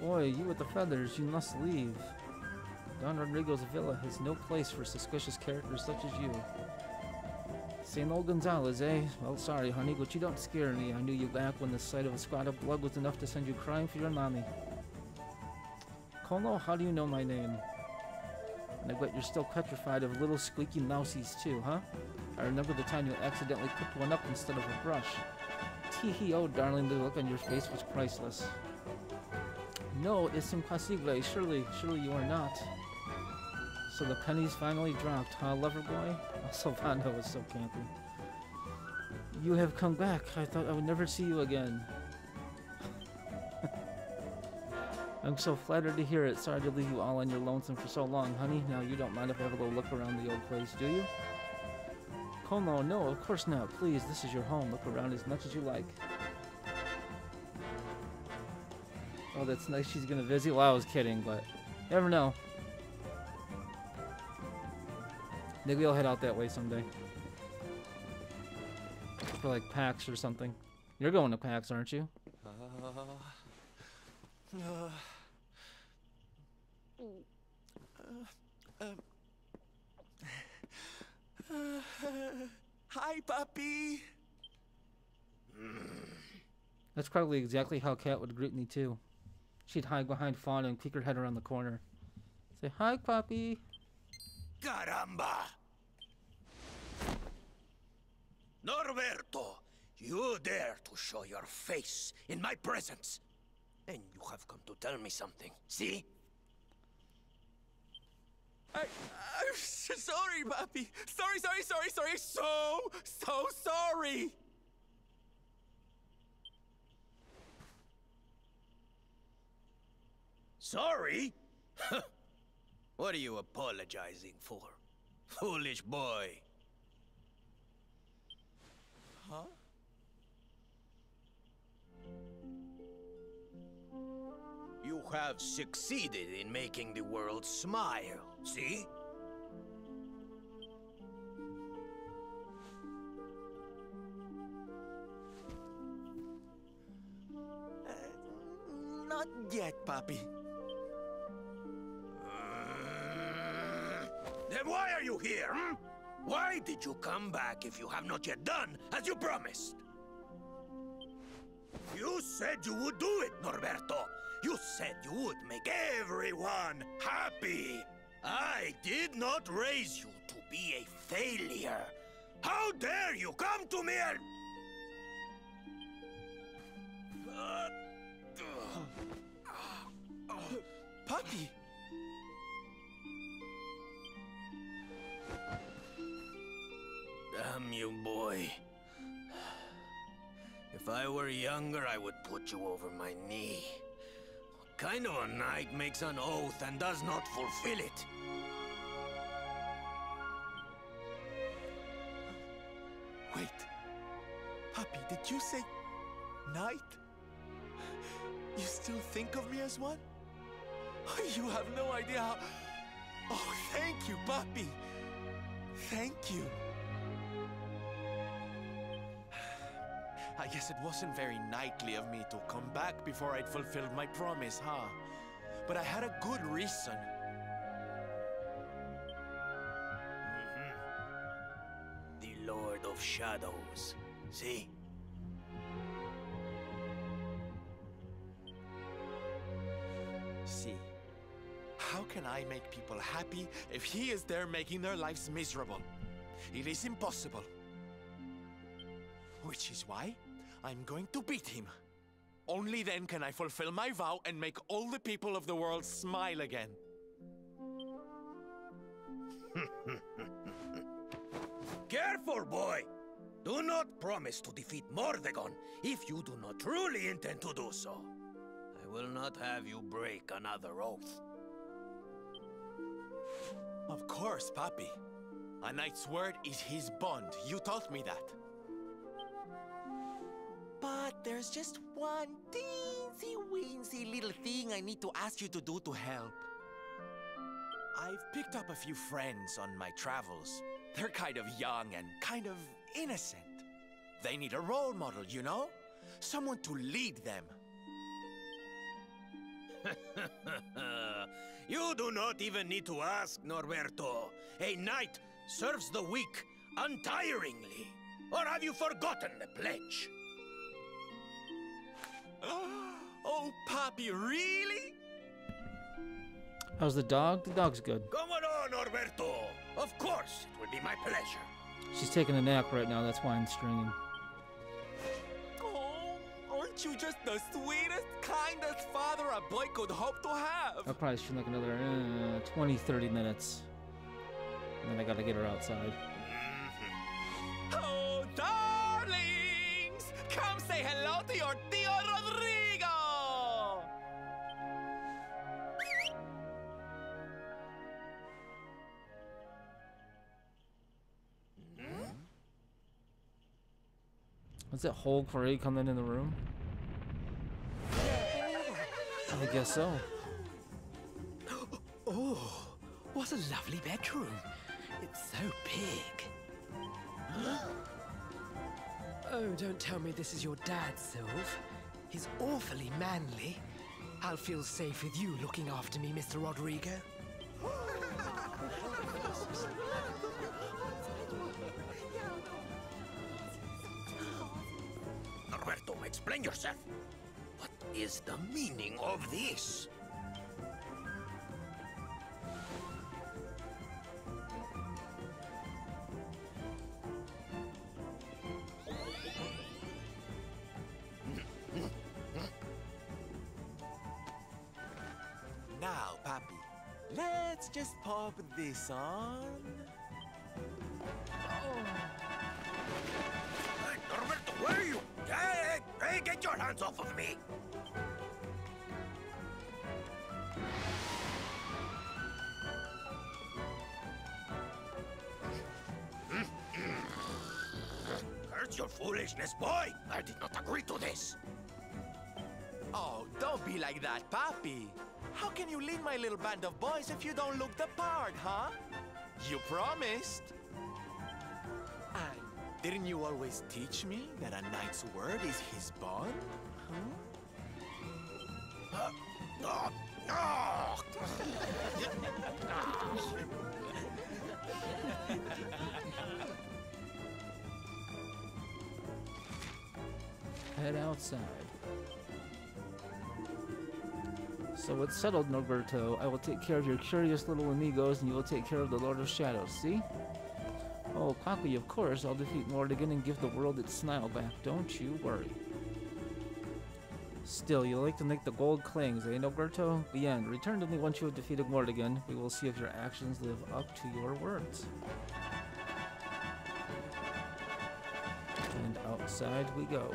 S1: Boy, you with the feathers, you must leave. Don Rodrigo's villa has no place for suspicious characters such as you. St. Old Gonzalez, eh? Well, sorry, honey, but you don't scare me. I knew you back when the sight of a squad of blood was enough to send you crying for your mommy. Kono, how do you know my name? And I bet you're still petrified of little squeaky mousies too, huh? I remember the time you accidentally picked one up instead of a brush. Tee-hee, oh darling, the look on your face was priceless. No, it's impossible. Surely you are not. So the pennies finally dropped, huh, lover boy? Oh, Sylvando was so campy. You have come back. I thought I would never see you again. I'm so flattered to hear it. Sorry to leave you all on your lonesome for so long, honey. Now you don't mind if I have a little look around the old place, do you? Como, no, of course not. Please, this is your home. Look around as much as you like. Oh, that's nice. She's gonna visit. Well, I was kidding, but you never know. Maybe I'll head out that way someday. For like PAX or something. You're going to PAX, aren't you?
S3: Hi, puppy.
S1: That's probably exactly how Kat would greet me too. She'd hide behind Fauna and peek her head around the corner. Say, hi, puppy.
S10: Caramba! Norberto, you dare to show your face in my presence. And you have come to tell me something, see?
S3: I'm sorry, puppy. Sorry. So sorry.
S10: Sorry? What are you apologizing for? Foolish boy.
S3: Huh?
S10: You have succeeded in making the world smile, see?
S3: Not yet, Papi.
S10: Then why are you here, hmm? Why did you come back if you have not yet done as you promised? You said you would do it, Norberto. You said you would make everyone happy. I did not raise you to be a failure. How dare you come to me and...
S3: Papi!
S10: Damn you, boy. If I were younger, I would put you over my knee. What kind of a knight makes an oath and does not fulfill it?
S3: Wait. Papi, did you say... knight? You still think of me as one? You have no idea how... Oh, thank you, Papi. Thank you. I guess it wasn't very knightly of me to come back before I'd fulfilled my promise, huh? But I had a good reason.
S10: The Lord of Shadows. See?
S3: See, how can I make people happy if he is there making their lives miserable? It is impossible. Which is why I'm going to beat him. Only then can I fulfill my vow and make all the people of the world smile again.
S10: Careful, boy! Do not promise to defeat Mordegon if you do not truly intend to do so. I will not have you break another oath.
S3: Of course, Papi. A knight's word is his bond. You taught me that. But there's just one teensy-weensy little thing I need to ask you to do to help. I've picked up a few friends on my travels. They're kind of young and kind of innocent. They need a role model, you know? Someone to lead them.
S10: You do not even need to ask, Norberto. A knight serves the weak untiringly. Or have you forgotten the pledge?
S3: Oh, Papi, really?
S1: How's the dog? The dog's good.
S10: Come on, Norberto. Of course, it will be my pleasure.
S1: She's taking a nap right now, that's why I'm stringing.
S3: Oh, aren't you just the sweetest, kindest father a boy could hope to have?
S1: I'll probably stream like another 20, 30 minutes. And then I gotta get her outside.
S3: Oh, darlings! Come say hello to your Tio Rodrigo!
S1: Was that Hulk already coming in the room? I guess so.
S11: Oh, what a lovely bedroom. It's so big. Oh, don't tell me this is your dad, Sylve. He's awfully manly. I'll feel safe with you looking after me, Mr. Rodrigo.
S10: Norberto, explain yourself. What is the meaning of this?
S3: Now, Papi, let's just pop this on.
S10: Hey, Norberto, where are you? Hey, get your hands off of me! Curse your foolishness, boy! I did not agree to this.
S3: Oh, don't be like that, Papi. How can you lead my little band of boys if you don't look the part, huh? You promised. And didn't you always teach me that a knight's word is his bond?
S1: Head outside. So it's settled, Norberto. I will take care of your curious little amigos, and you will take care of the Lord of Shadows, see? Oh, Quackly, of course. I'll defeat Morrigan and give the world its smile back. Don't you worry. Still, you like to make the gold clings, eh, Norberto? The end. Return to me once you have defeated Morrigan. We will see if your actions live up to your words. And outside we go.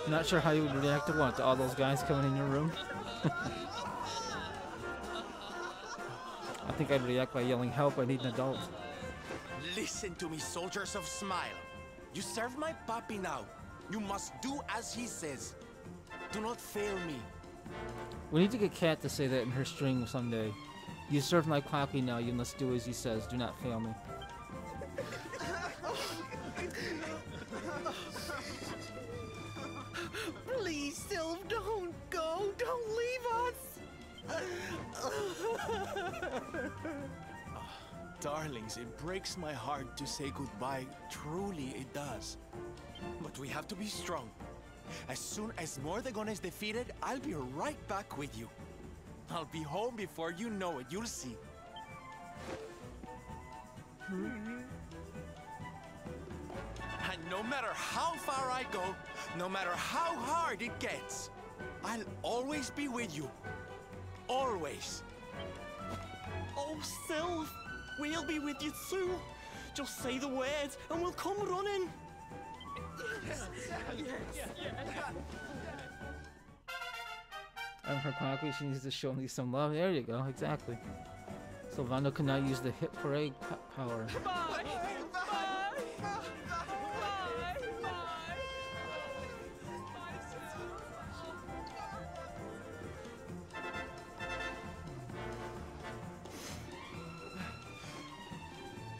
S1: Not sure how you would react to what? To all those guys coming in your room? I think I'd react by yelling, help, I need an adult.
S3: Listen to me, soldiers of Smile. You serve my papi now. You must do as he says. Do not fail me.
S1: We need to get Kat to say that in her string someday. You serve my papi now, you must do as he says. Do not fail me.
S9: Please, Sylv, don't go. Don't leave us.
S3: Darlings, it breaks my heart to say goodbye. Truly, it does. But we have to be strong. As soon as Mordegon is defeated, I'll be right back with you. I'll be home before you know it. You'll see. And no matter how far I go, no matter how hard it gets, I'll always be with you. Always.
S12: Oh, Sylv, we'll be with you too. Just say the word and we'll come running.
S1: And her Quackly, she needs to show me some love. There you go, exactly. Sylvando can now use the hit parade power.
S12: Bye.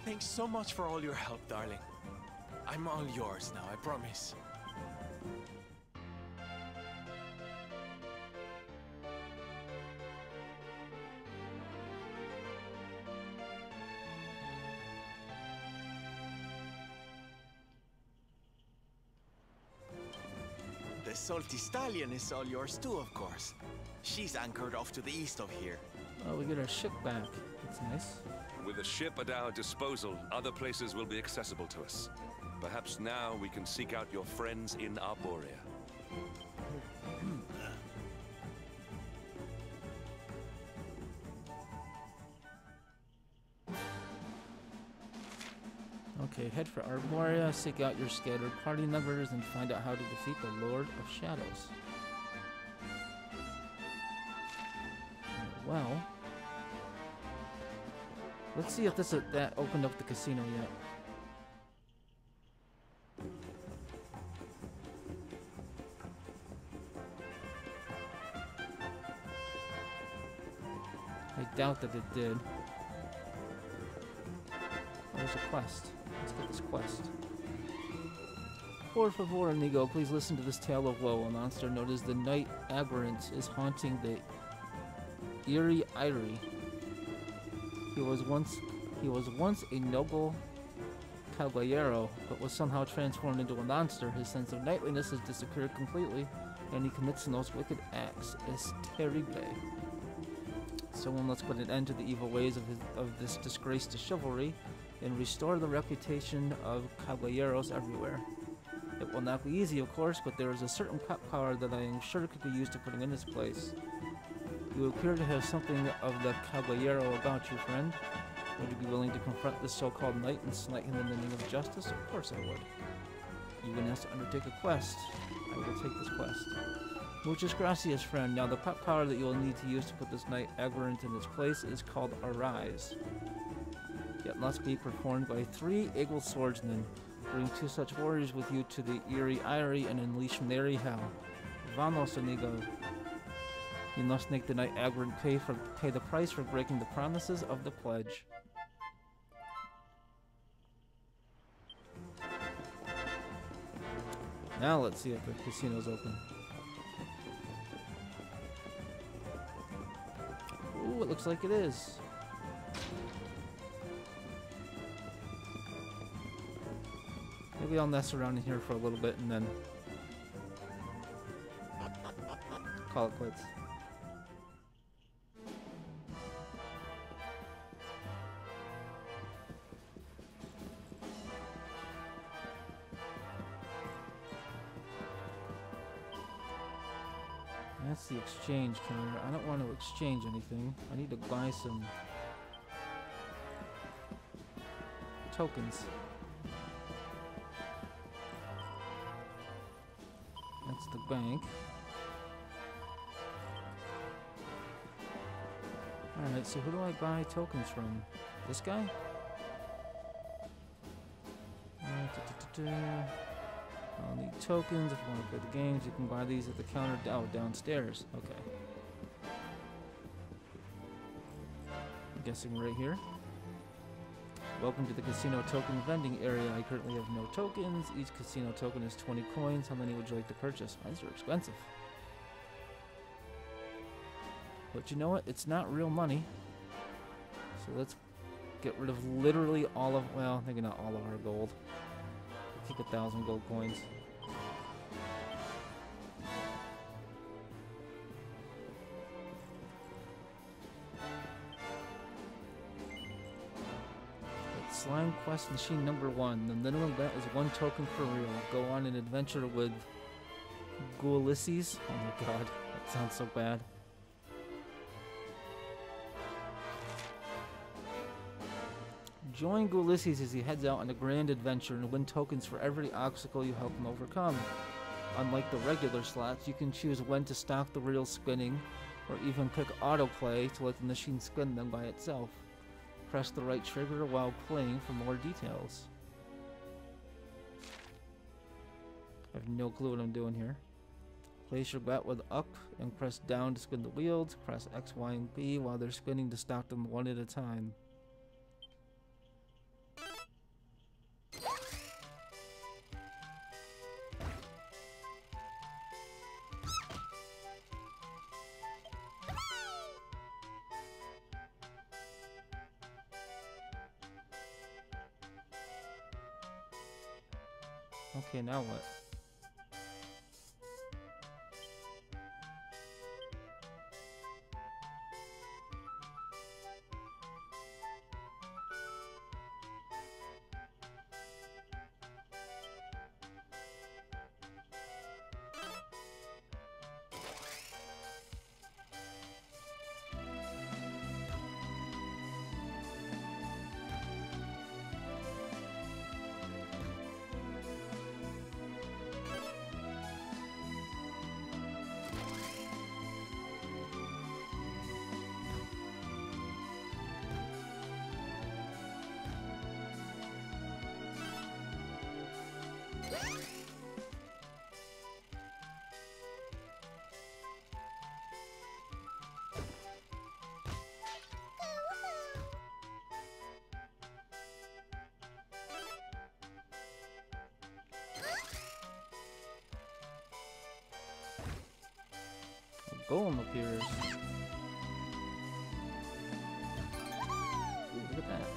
S3: Thanks so much for all your help, darling. I'm all yours now, I promise. The salty stallion is all yours too, of course. She's anchored off to the east of here.
S1: Oh, we get our ship back. That's nice.
S4: With a ship at our disposal, other places will be accessible to us. Perhaps now we can seek out your friends in Arborea.
S1: Okay, head for Arborea, seek out your scattered party members, and find out how to defeat the Lord of Shadows. Well, let's see if that opened up the casino yet. I doubt that it did. There's a quest. Let's get this quest. Por favor, amigo, please listen to this tale of woe. A monster known as the Night Aberrant is haunting the Eerie Eyrie. He was once a noble caballero, but was somehow transformed into a monster. His sense of knightliness has disappeared completely, and he commits the most wicked acts. Es terrible. Someone let's put an end to the evil ways of this disgrace to chivalry, and restore the reputation of caballeros everywhere. It will not be easy, of course, but there is a certain power that I am sure could be used to put him in his place. You appear to have something of the caballero about you, friend. Would you be willing to confront this so-called knight and smite him in the name of justice? Of course I would. You've been asked to undertake a quest. I will take this quest. Muchas gracias, friend. Now the pet power that you will need to use to put this knight aberrant in its place is called Arise. It must be performed by 3 eagle swordsmen. Bring 2 such warriors with you to the Eerie Eyrie and unleash Nary Hell. Vamos, amigo. You must make the knight aberrant pay the price for breaking the promises of the pledge. Now let's see if the casino's open. Ooh, it looks like it is. Maybe I'll mess around in here for a little bit and then call it quits. That's the exchange counter. I don't want to exchange anything. I need to buy some tokens. That's the bank. Alright, so who do I buy tokens from? This guy? I'll need tokens. If you want to play the games, you can buy these at the counter downstairs. Okay. I'm guessing right here. Welcome to the casino token vending area. I currently have no tokens. Each casino token is 20 coins. How many would you like to purchase? These are expensive. But you know what? It's not real money. So let's get rid of literally all of, well, maybe not all of our gold. Keep 1,000 gold coins. Slime quest machine number 1. The minimum bet is 1 token for real. Go on an adventure with Ulysses. Oh my god, that sounds so bad. Join Ulysses as he heads out on a grand adventure and win tokens for every obstacle you help him overcome. Unlike the regular slots, you can choose when to stop the reel spinning, or even pick autoplay to let the machine spin them by itself. Press the right trigger while playing for more details. I have no clue what I'm doing here. Place your bet with up and press down to spin the wheels. Press X, Y, and B while they're spinning to stop them one at a time. Okay, now what? Golem appears. Ooh, look at that.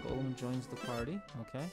S1: Golem joins the party. Okay.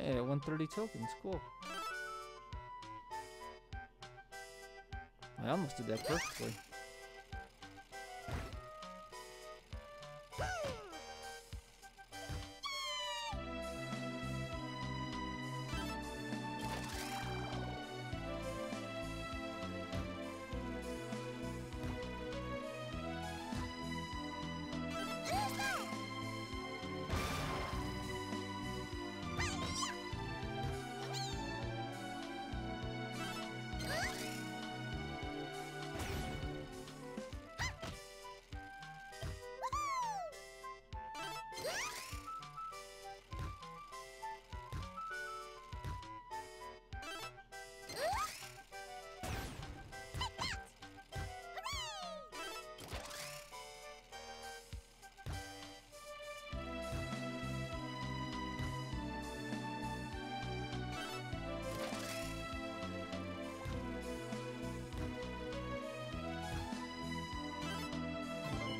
S1: Hey, 130 tokens. Cool. I almost did that perfectly.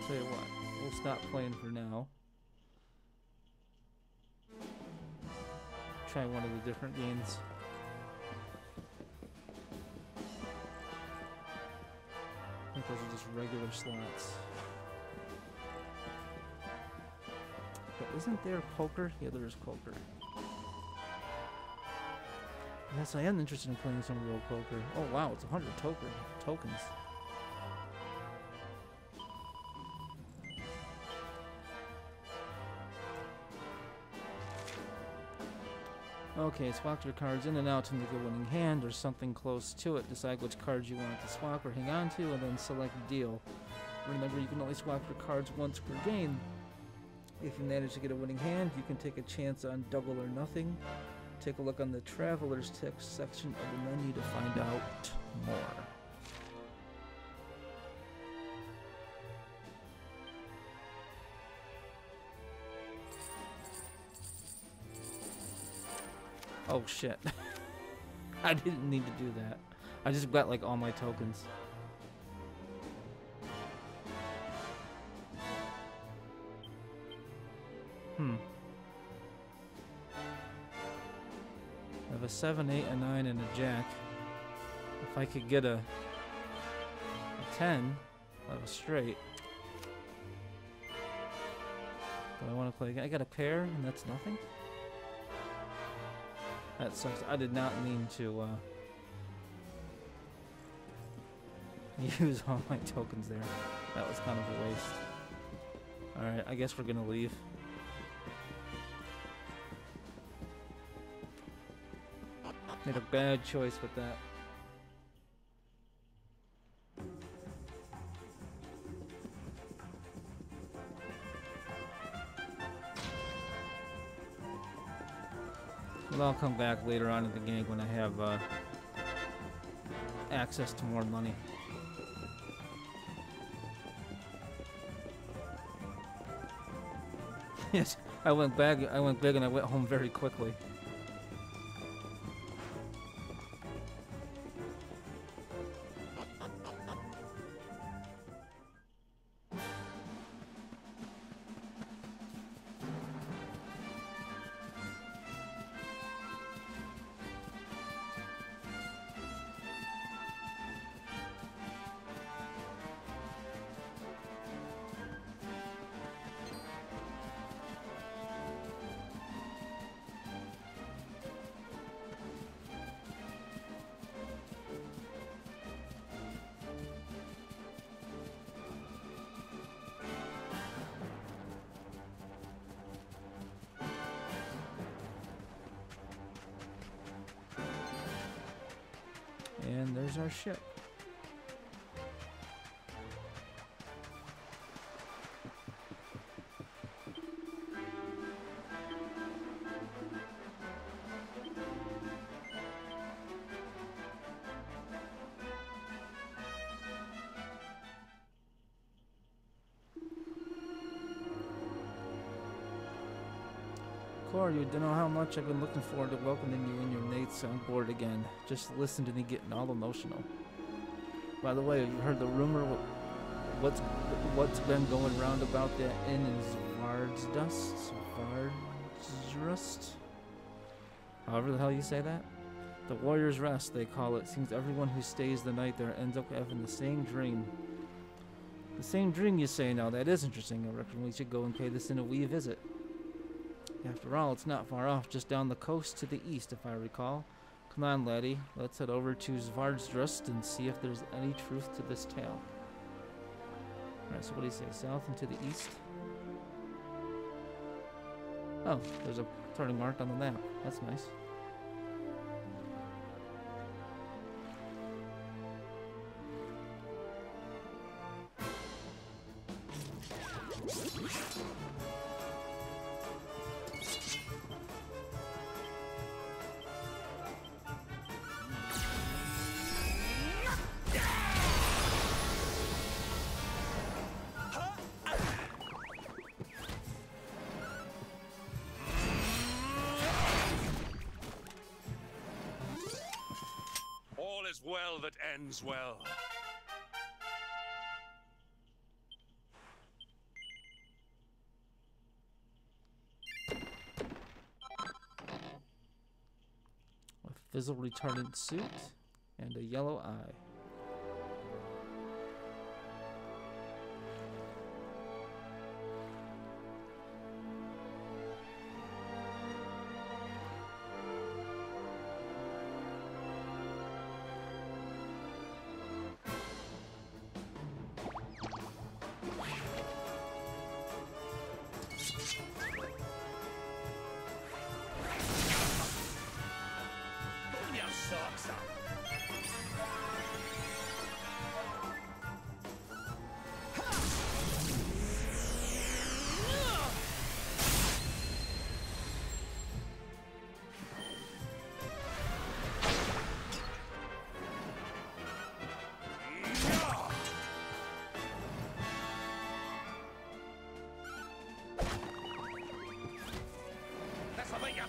S1: Tell you what, we'll stop playing for now. Try one of the different games. I think those are just regular slots. But isn't there poker? Yeah, there is poker. Yes, I am interested in playing some real poker. Oh wow, it's 100 tokens. Okay, swap your cards in and out to make a winning hand or something close to it. Decide which cards you want to swap or hang on to, and then select deal. Remember, you can only swap your cards once per game. If you manage to get a winning hand, you can take a chance on double or nothing. Take a look on the Traveler's Text section of the menu to find out more. Oh shit. I didn't need to do that. I just got like all my tokens. I have a 7, 8, a 9, and a jack. If I could get a 10, I have a straight. But I want to play again. I got a pair, and that's nothing? That sucks. I did not mean to use all my tokens there. That was kind of a waste. Alright, I guess we're gonna leave. Made a bad choice with that. But I'll come back later on in the game when I have access to more money. Yes, I went big and I went home very quickly. And there's our ship. You don't know how much I've been looking forward to welcoming you and your mates on board again. Just listen to me getting all emotional. By the way, have you heard the rumor? What's been going around about that inn in Svardsrust? However the hell you say that. The Warrior's Rest, they call it. Seems everyone who stays the night there ends up having the same dream. The same dream, you say? Now that is interesting. I reckon we should go and pay this in a wee visit. After all, it's not far off, just down the coast to the east, if I recall. Come on, laddie. Let's head over to Svardsrust and see if there's any truth to this tale. Alright, so what do you say? South and to the east? Oh, there's a turning mark on the map. That's nice.
S4: All is well that ends well.
S1: A fizzle retardant suit and a yellow eye.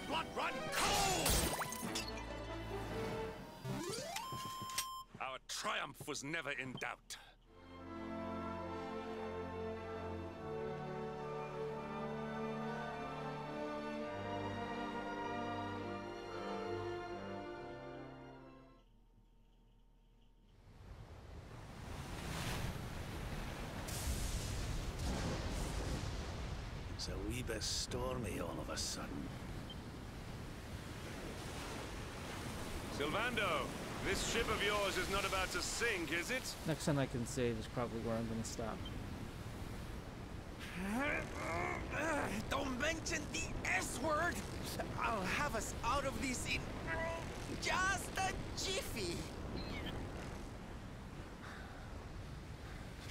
S10: Blood run cold!
S4: Our triumph was never in doubt.
S10: It's a wee bit stormy all of a sudden.
S4: Sylvando, this ship of yours is not about to sink, is it?
S1: Next time I can save is probably where I'm going to stop.
S3: Don't mention the S word! I'll have us out of this in just a jiffy!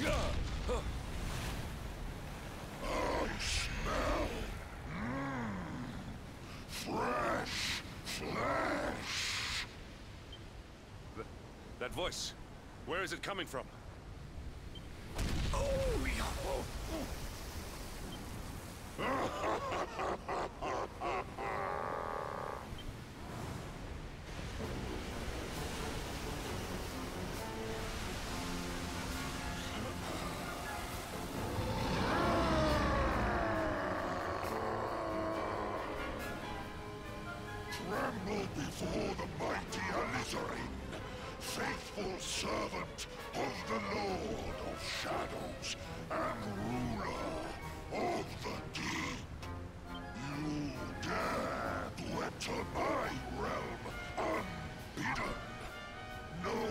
S13: I smell fresh flesh.
S4: That voice, where is it coming from?
S13: Tremble before the mighty Alizarin, faithful servant of the Lord of Shadows and ruler of the deep. You dare to enter my realm unbidden. Know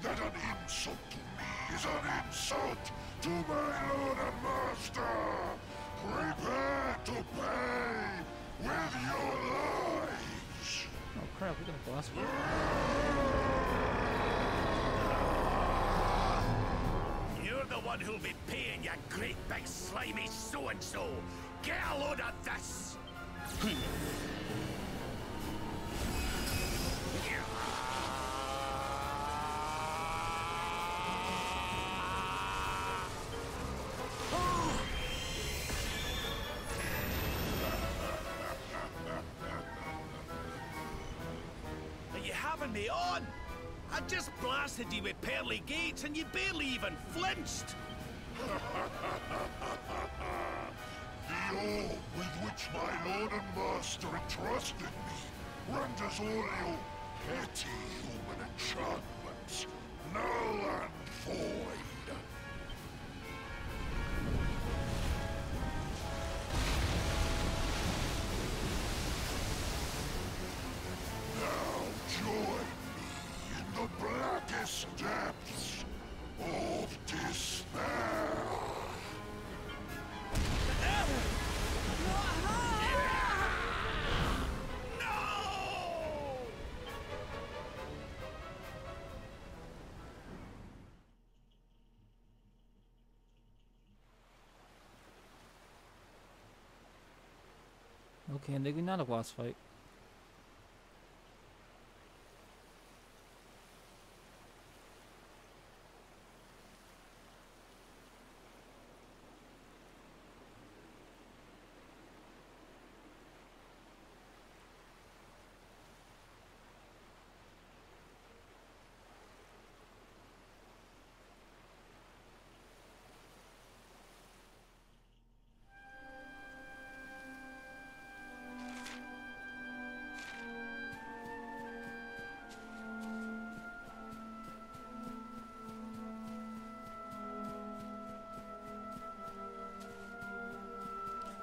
S13: that an insult to me is an insult to my lord and master. Prepare to pay with your lives.
S1: Oh crap, we got a boss fight.
S10: You're the one who'll be paying, you great big slimy so-and-so. Get a load of this! Are you having me on? I just blasted you with pearly gates and you barely even flinched.
S13: The orb with which my lord and master entrusted me renders all your petty human enchantments null and void. Now join me in the blackest depths of despair.
S1: Okay, maybe not a boss fight.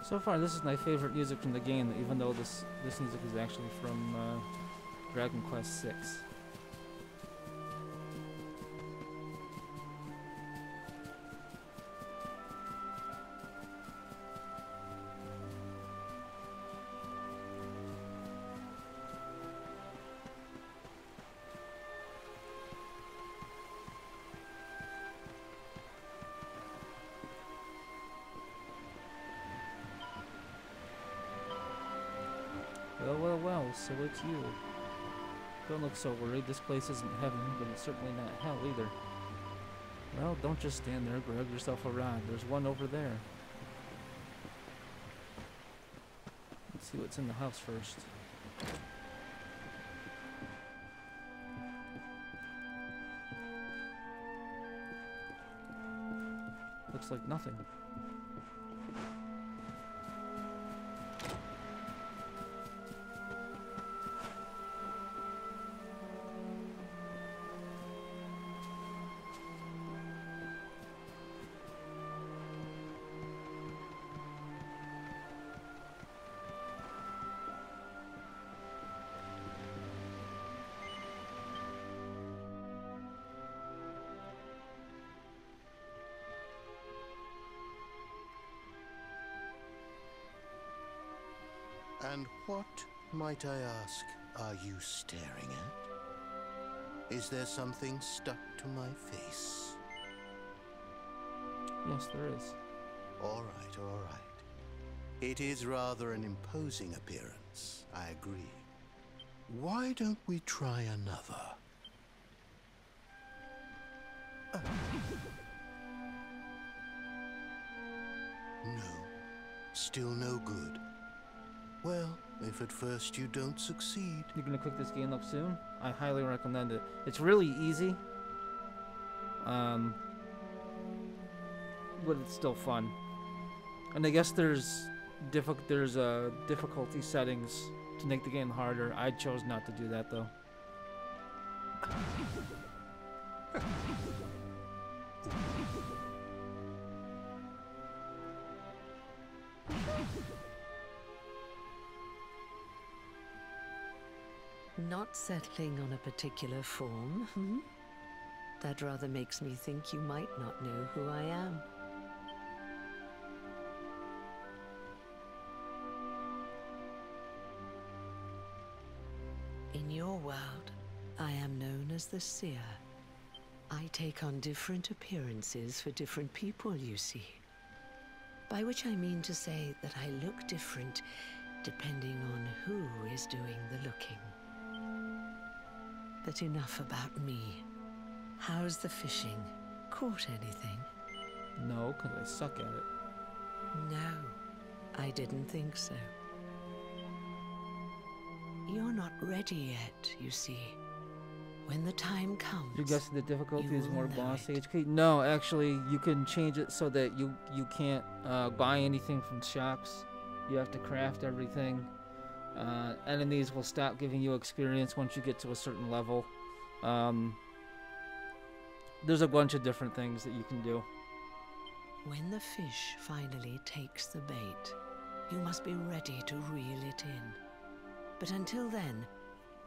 S1: So far, this is my favorite music from the game, even though this music is actually from Dragon Quest VI. Well, so it's you. Don't look so worried. This place isn't heaven, but it's certainly not hell either. Well, don't just stand there. Grab yourself a rod. There's one over there. Let's see what's in the house first. Looks like nothing.
S14: And what, might I ask, are you staring at? Is there something stuck to my face?
S1: Yes, there is.
S14: All right, all right. It is rather an imposing appearance, I agree. Why don't we try another? No, still no good. Well, if at first you don't succeed...
S1: You're gonna pick this game up soon? I highly recommend it. It's really easy. But it's still fun. And I guess there's difficulty settings to make the game harder. I chose not to do that though.
S15: Not settling on a particular form, hmm? That rather makes me think you might not know who I am. In your world, I am known as the Seer. I take on different appearances for different people, you see. By which I mean to say that I look different depending on who is doing the looking. But enough about me. How's the fishing? Caught anything?
S1: No, because I suck at it.
S15: No, I didn't think so. You're not ready yet, you see. When the time comes...
S1: You're guessing the difficulty is more boss HP? No, actually, you can change it so that you can't buy anything from shops. You have to craft everything. Enemies will stop giving you experience once you get to a certain level. There's a bunch of different things that you can do.
S15: When the fish finally takes the bait, you must be ready to reel it in. But until then,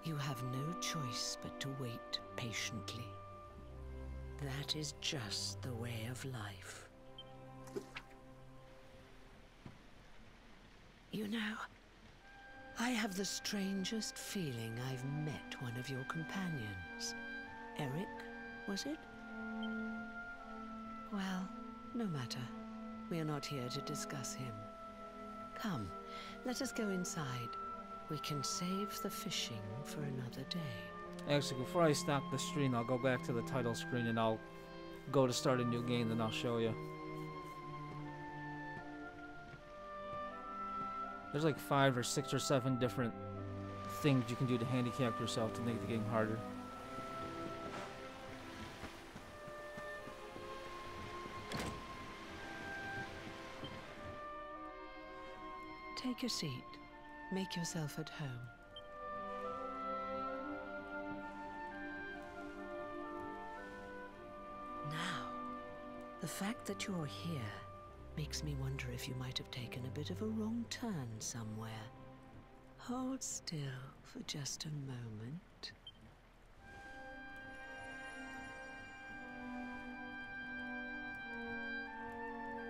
S15: you have no choice but to wait patiently. That is just the way of life. You know, I have the strangest feeling I've met one of your companions. Eric, was it? Well, no matter. We are not here to discuss him. Come, let us go inside. We can save the fishing for another day.
S1: Actually, before I stop the stream, I'll go back to the title screen and I'll go to start a new game, then I'll show you. There's like 5 or 6 or 7 different things you can do to handicap yourself to make the game harder.
S15: Take a seat. Make yourself at home. Now, the fact that you're here makes me wonder if you might have taken a bit of a wrong turn somewhere. Hold still for just a moment.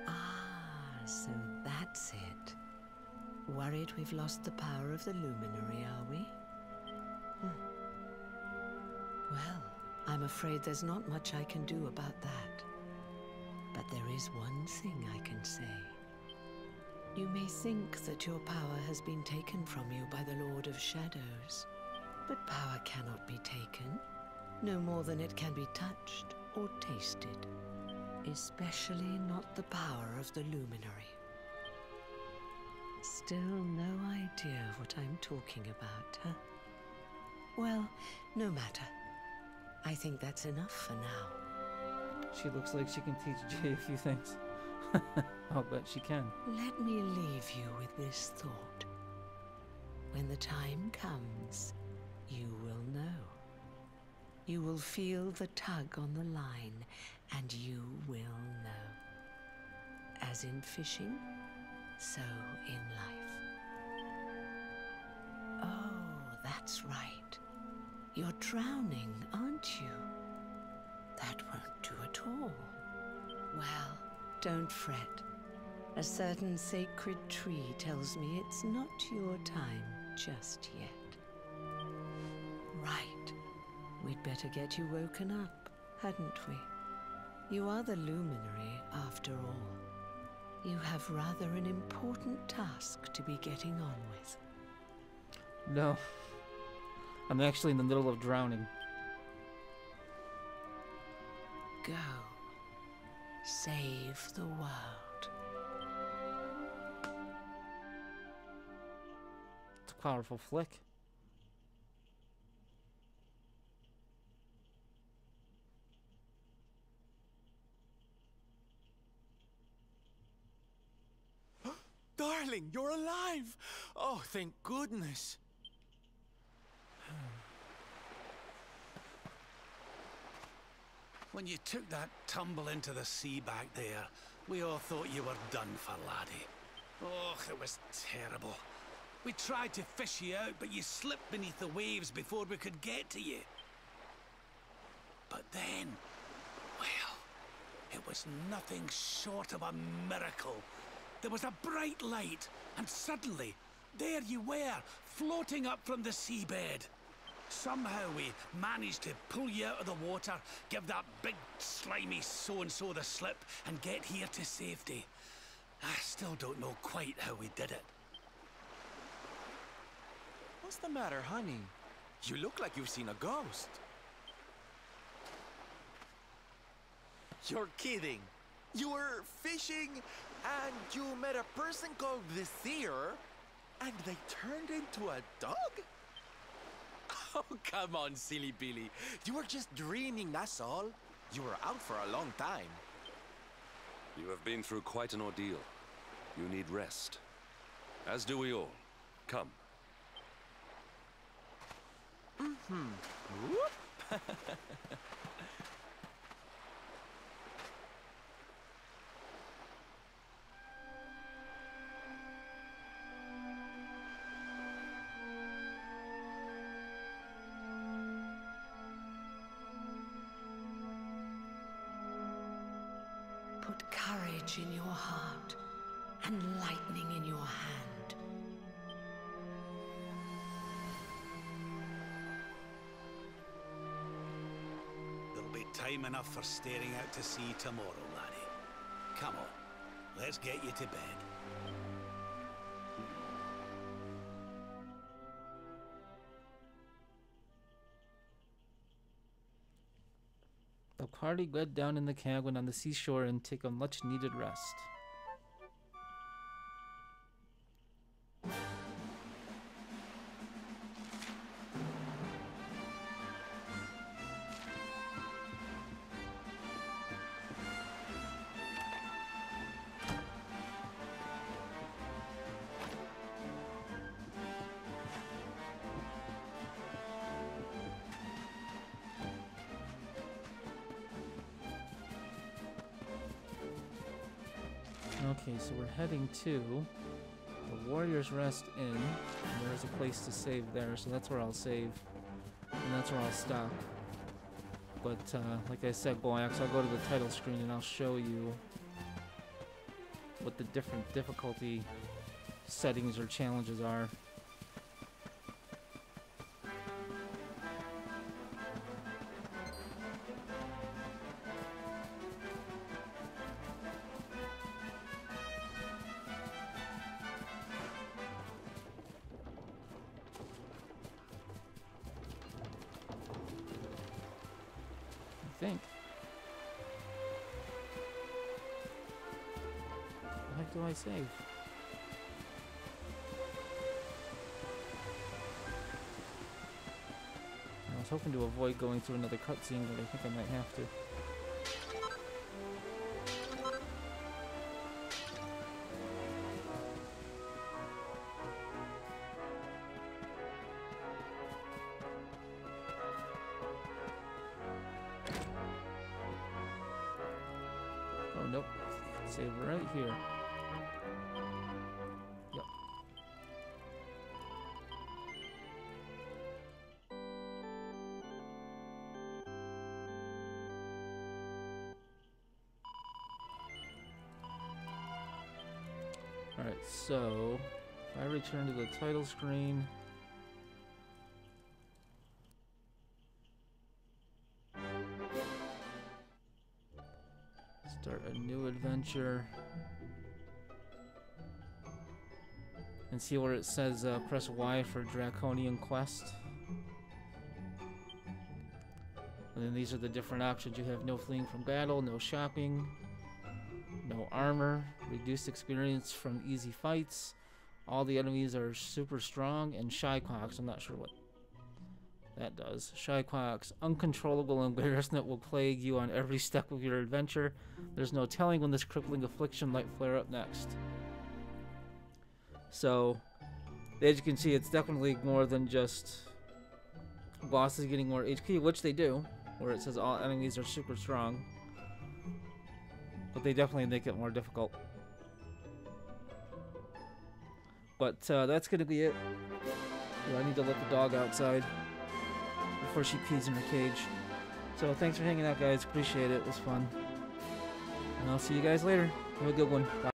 S15: Ah, so that's it. Worried we've lost the power of the luminary, are we? Well, I'm afraid there's not much I can do about that. But there is one thing I can say. You may think that your power has been taken from you by the Lord of Shadows, but power cannot be taken, no more than it can be touched or tasted, especially not the power of the luminary. Still no idea what I'm talking about, huh? Well, no matter. I think that's enough for now.
S1: She looks like she can teach Jay a few things. I'll bet she can.
S15: Let me leave you with this thought. When the time comes, you will know. You will feel the tug on the line, and you will know. As in fishing, so in life. Oh, that's right. You're drowning, aren't you? That won't do at all. Well, don't fret. A certain sacred tree tells me it's not your time just yet. Right. We'd better get you woken up, hadn't we? You are the luminary, after all. You have rather an important task to be getting on with.
S1: No. I'm actually in the middle of drowning.
S15: Go. Save the world.
S1: It's a powerful flick.
S3: Darling, you're alive! Oh, thank goodness.
S10: When you took that tumble into the sea back there, we all thought you were done for, laddie. Oh, it was terrible. We tried to fish you out, but you slipped beneath the waves before we could get to you. But then, well, it was nothing short of a miracle. There was a bright light, and suddenly, there you were, floating up from the seabed. Somehow we managed to pull you out of the water, give that big slimy so-and-so the slip, and get here to safety. I still don't know quite how we did it.
S3: What's the matter, honey? You look like you've seen a ghost. You're kidding. You were fishing, and you met a person called the Seer, and they turned into a dog? Oh, come on, silly Billy. You were just dreaming, that's all. You were out for a long time.
S4: You have been through quite an ordeal. You need rest. As do we all. Come.
S3: Whoop.
S15: Put courage in your heart and lightning in your hand.
S10: There'll be time enough for staring out to sea tomorrow, laddie. Come on, let's get you to bed.
S1: The party bed down in the cabin on the seashore and take a much needed rest. Okay, so we're heading to the Warrior's Rest Inn, and there's a place to save there, so that's where I'll save, and that's where I'll stop. But like I said, Boyax, I'll go to the title screen and I'll show you what the different difficulty settings or challenges are. I think. What do I save? I was hoping to avoid going through another cutscene, but I think I might have to. Oh, nope. Save right here. Yep. Alright, so if I return to the title screen, start a new adventure, and see where it says press Y for Draconian Quest. And then these are the different options. You have no fleeing from battle, no shopping, no armor, reduced experience from easy fights, all the enemies are super strong, and Shy Quacks. I'm not sure what that does. Shy Quacks, uncontrollable embarrassment will plague you on every step of your adventure. There's no telling when this crippling affliction might flare up next. So, as you can see, it's definitely more than just bosses getting more HP, which they do, where it says all enemies are super strong. But they definitely make it more difficult. But that's going to be it. I need to let the dog outside before she pees in her cage. So thanks for hanging out, guys. Appreciate it. It was fun. And I'll see you guys later. Have a good one. Bye.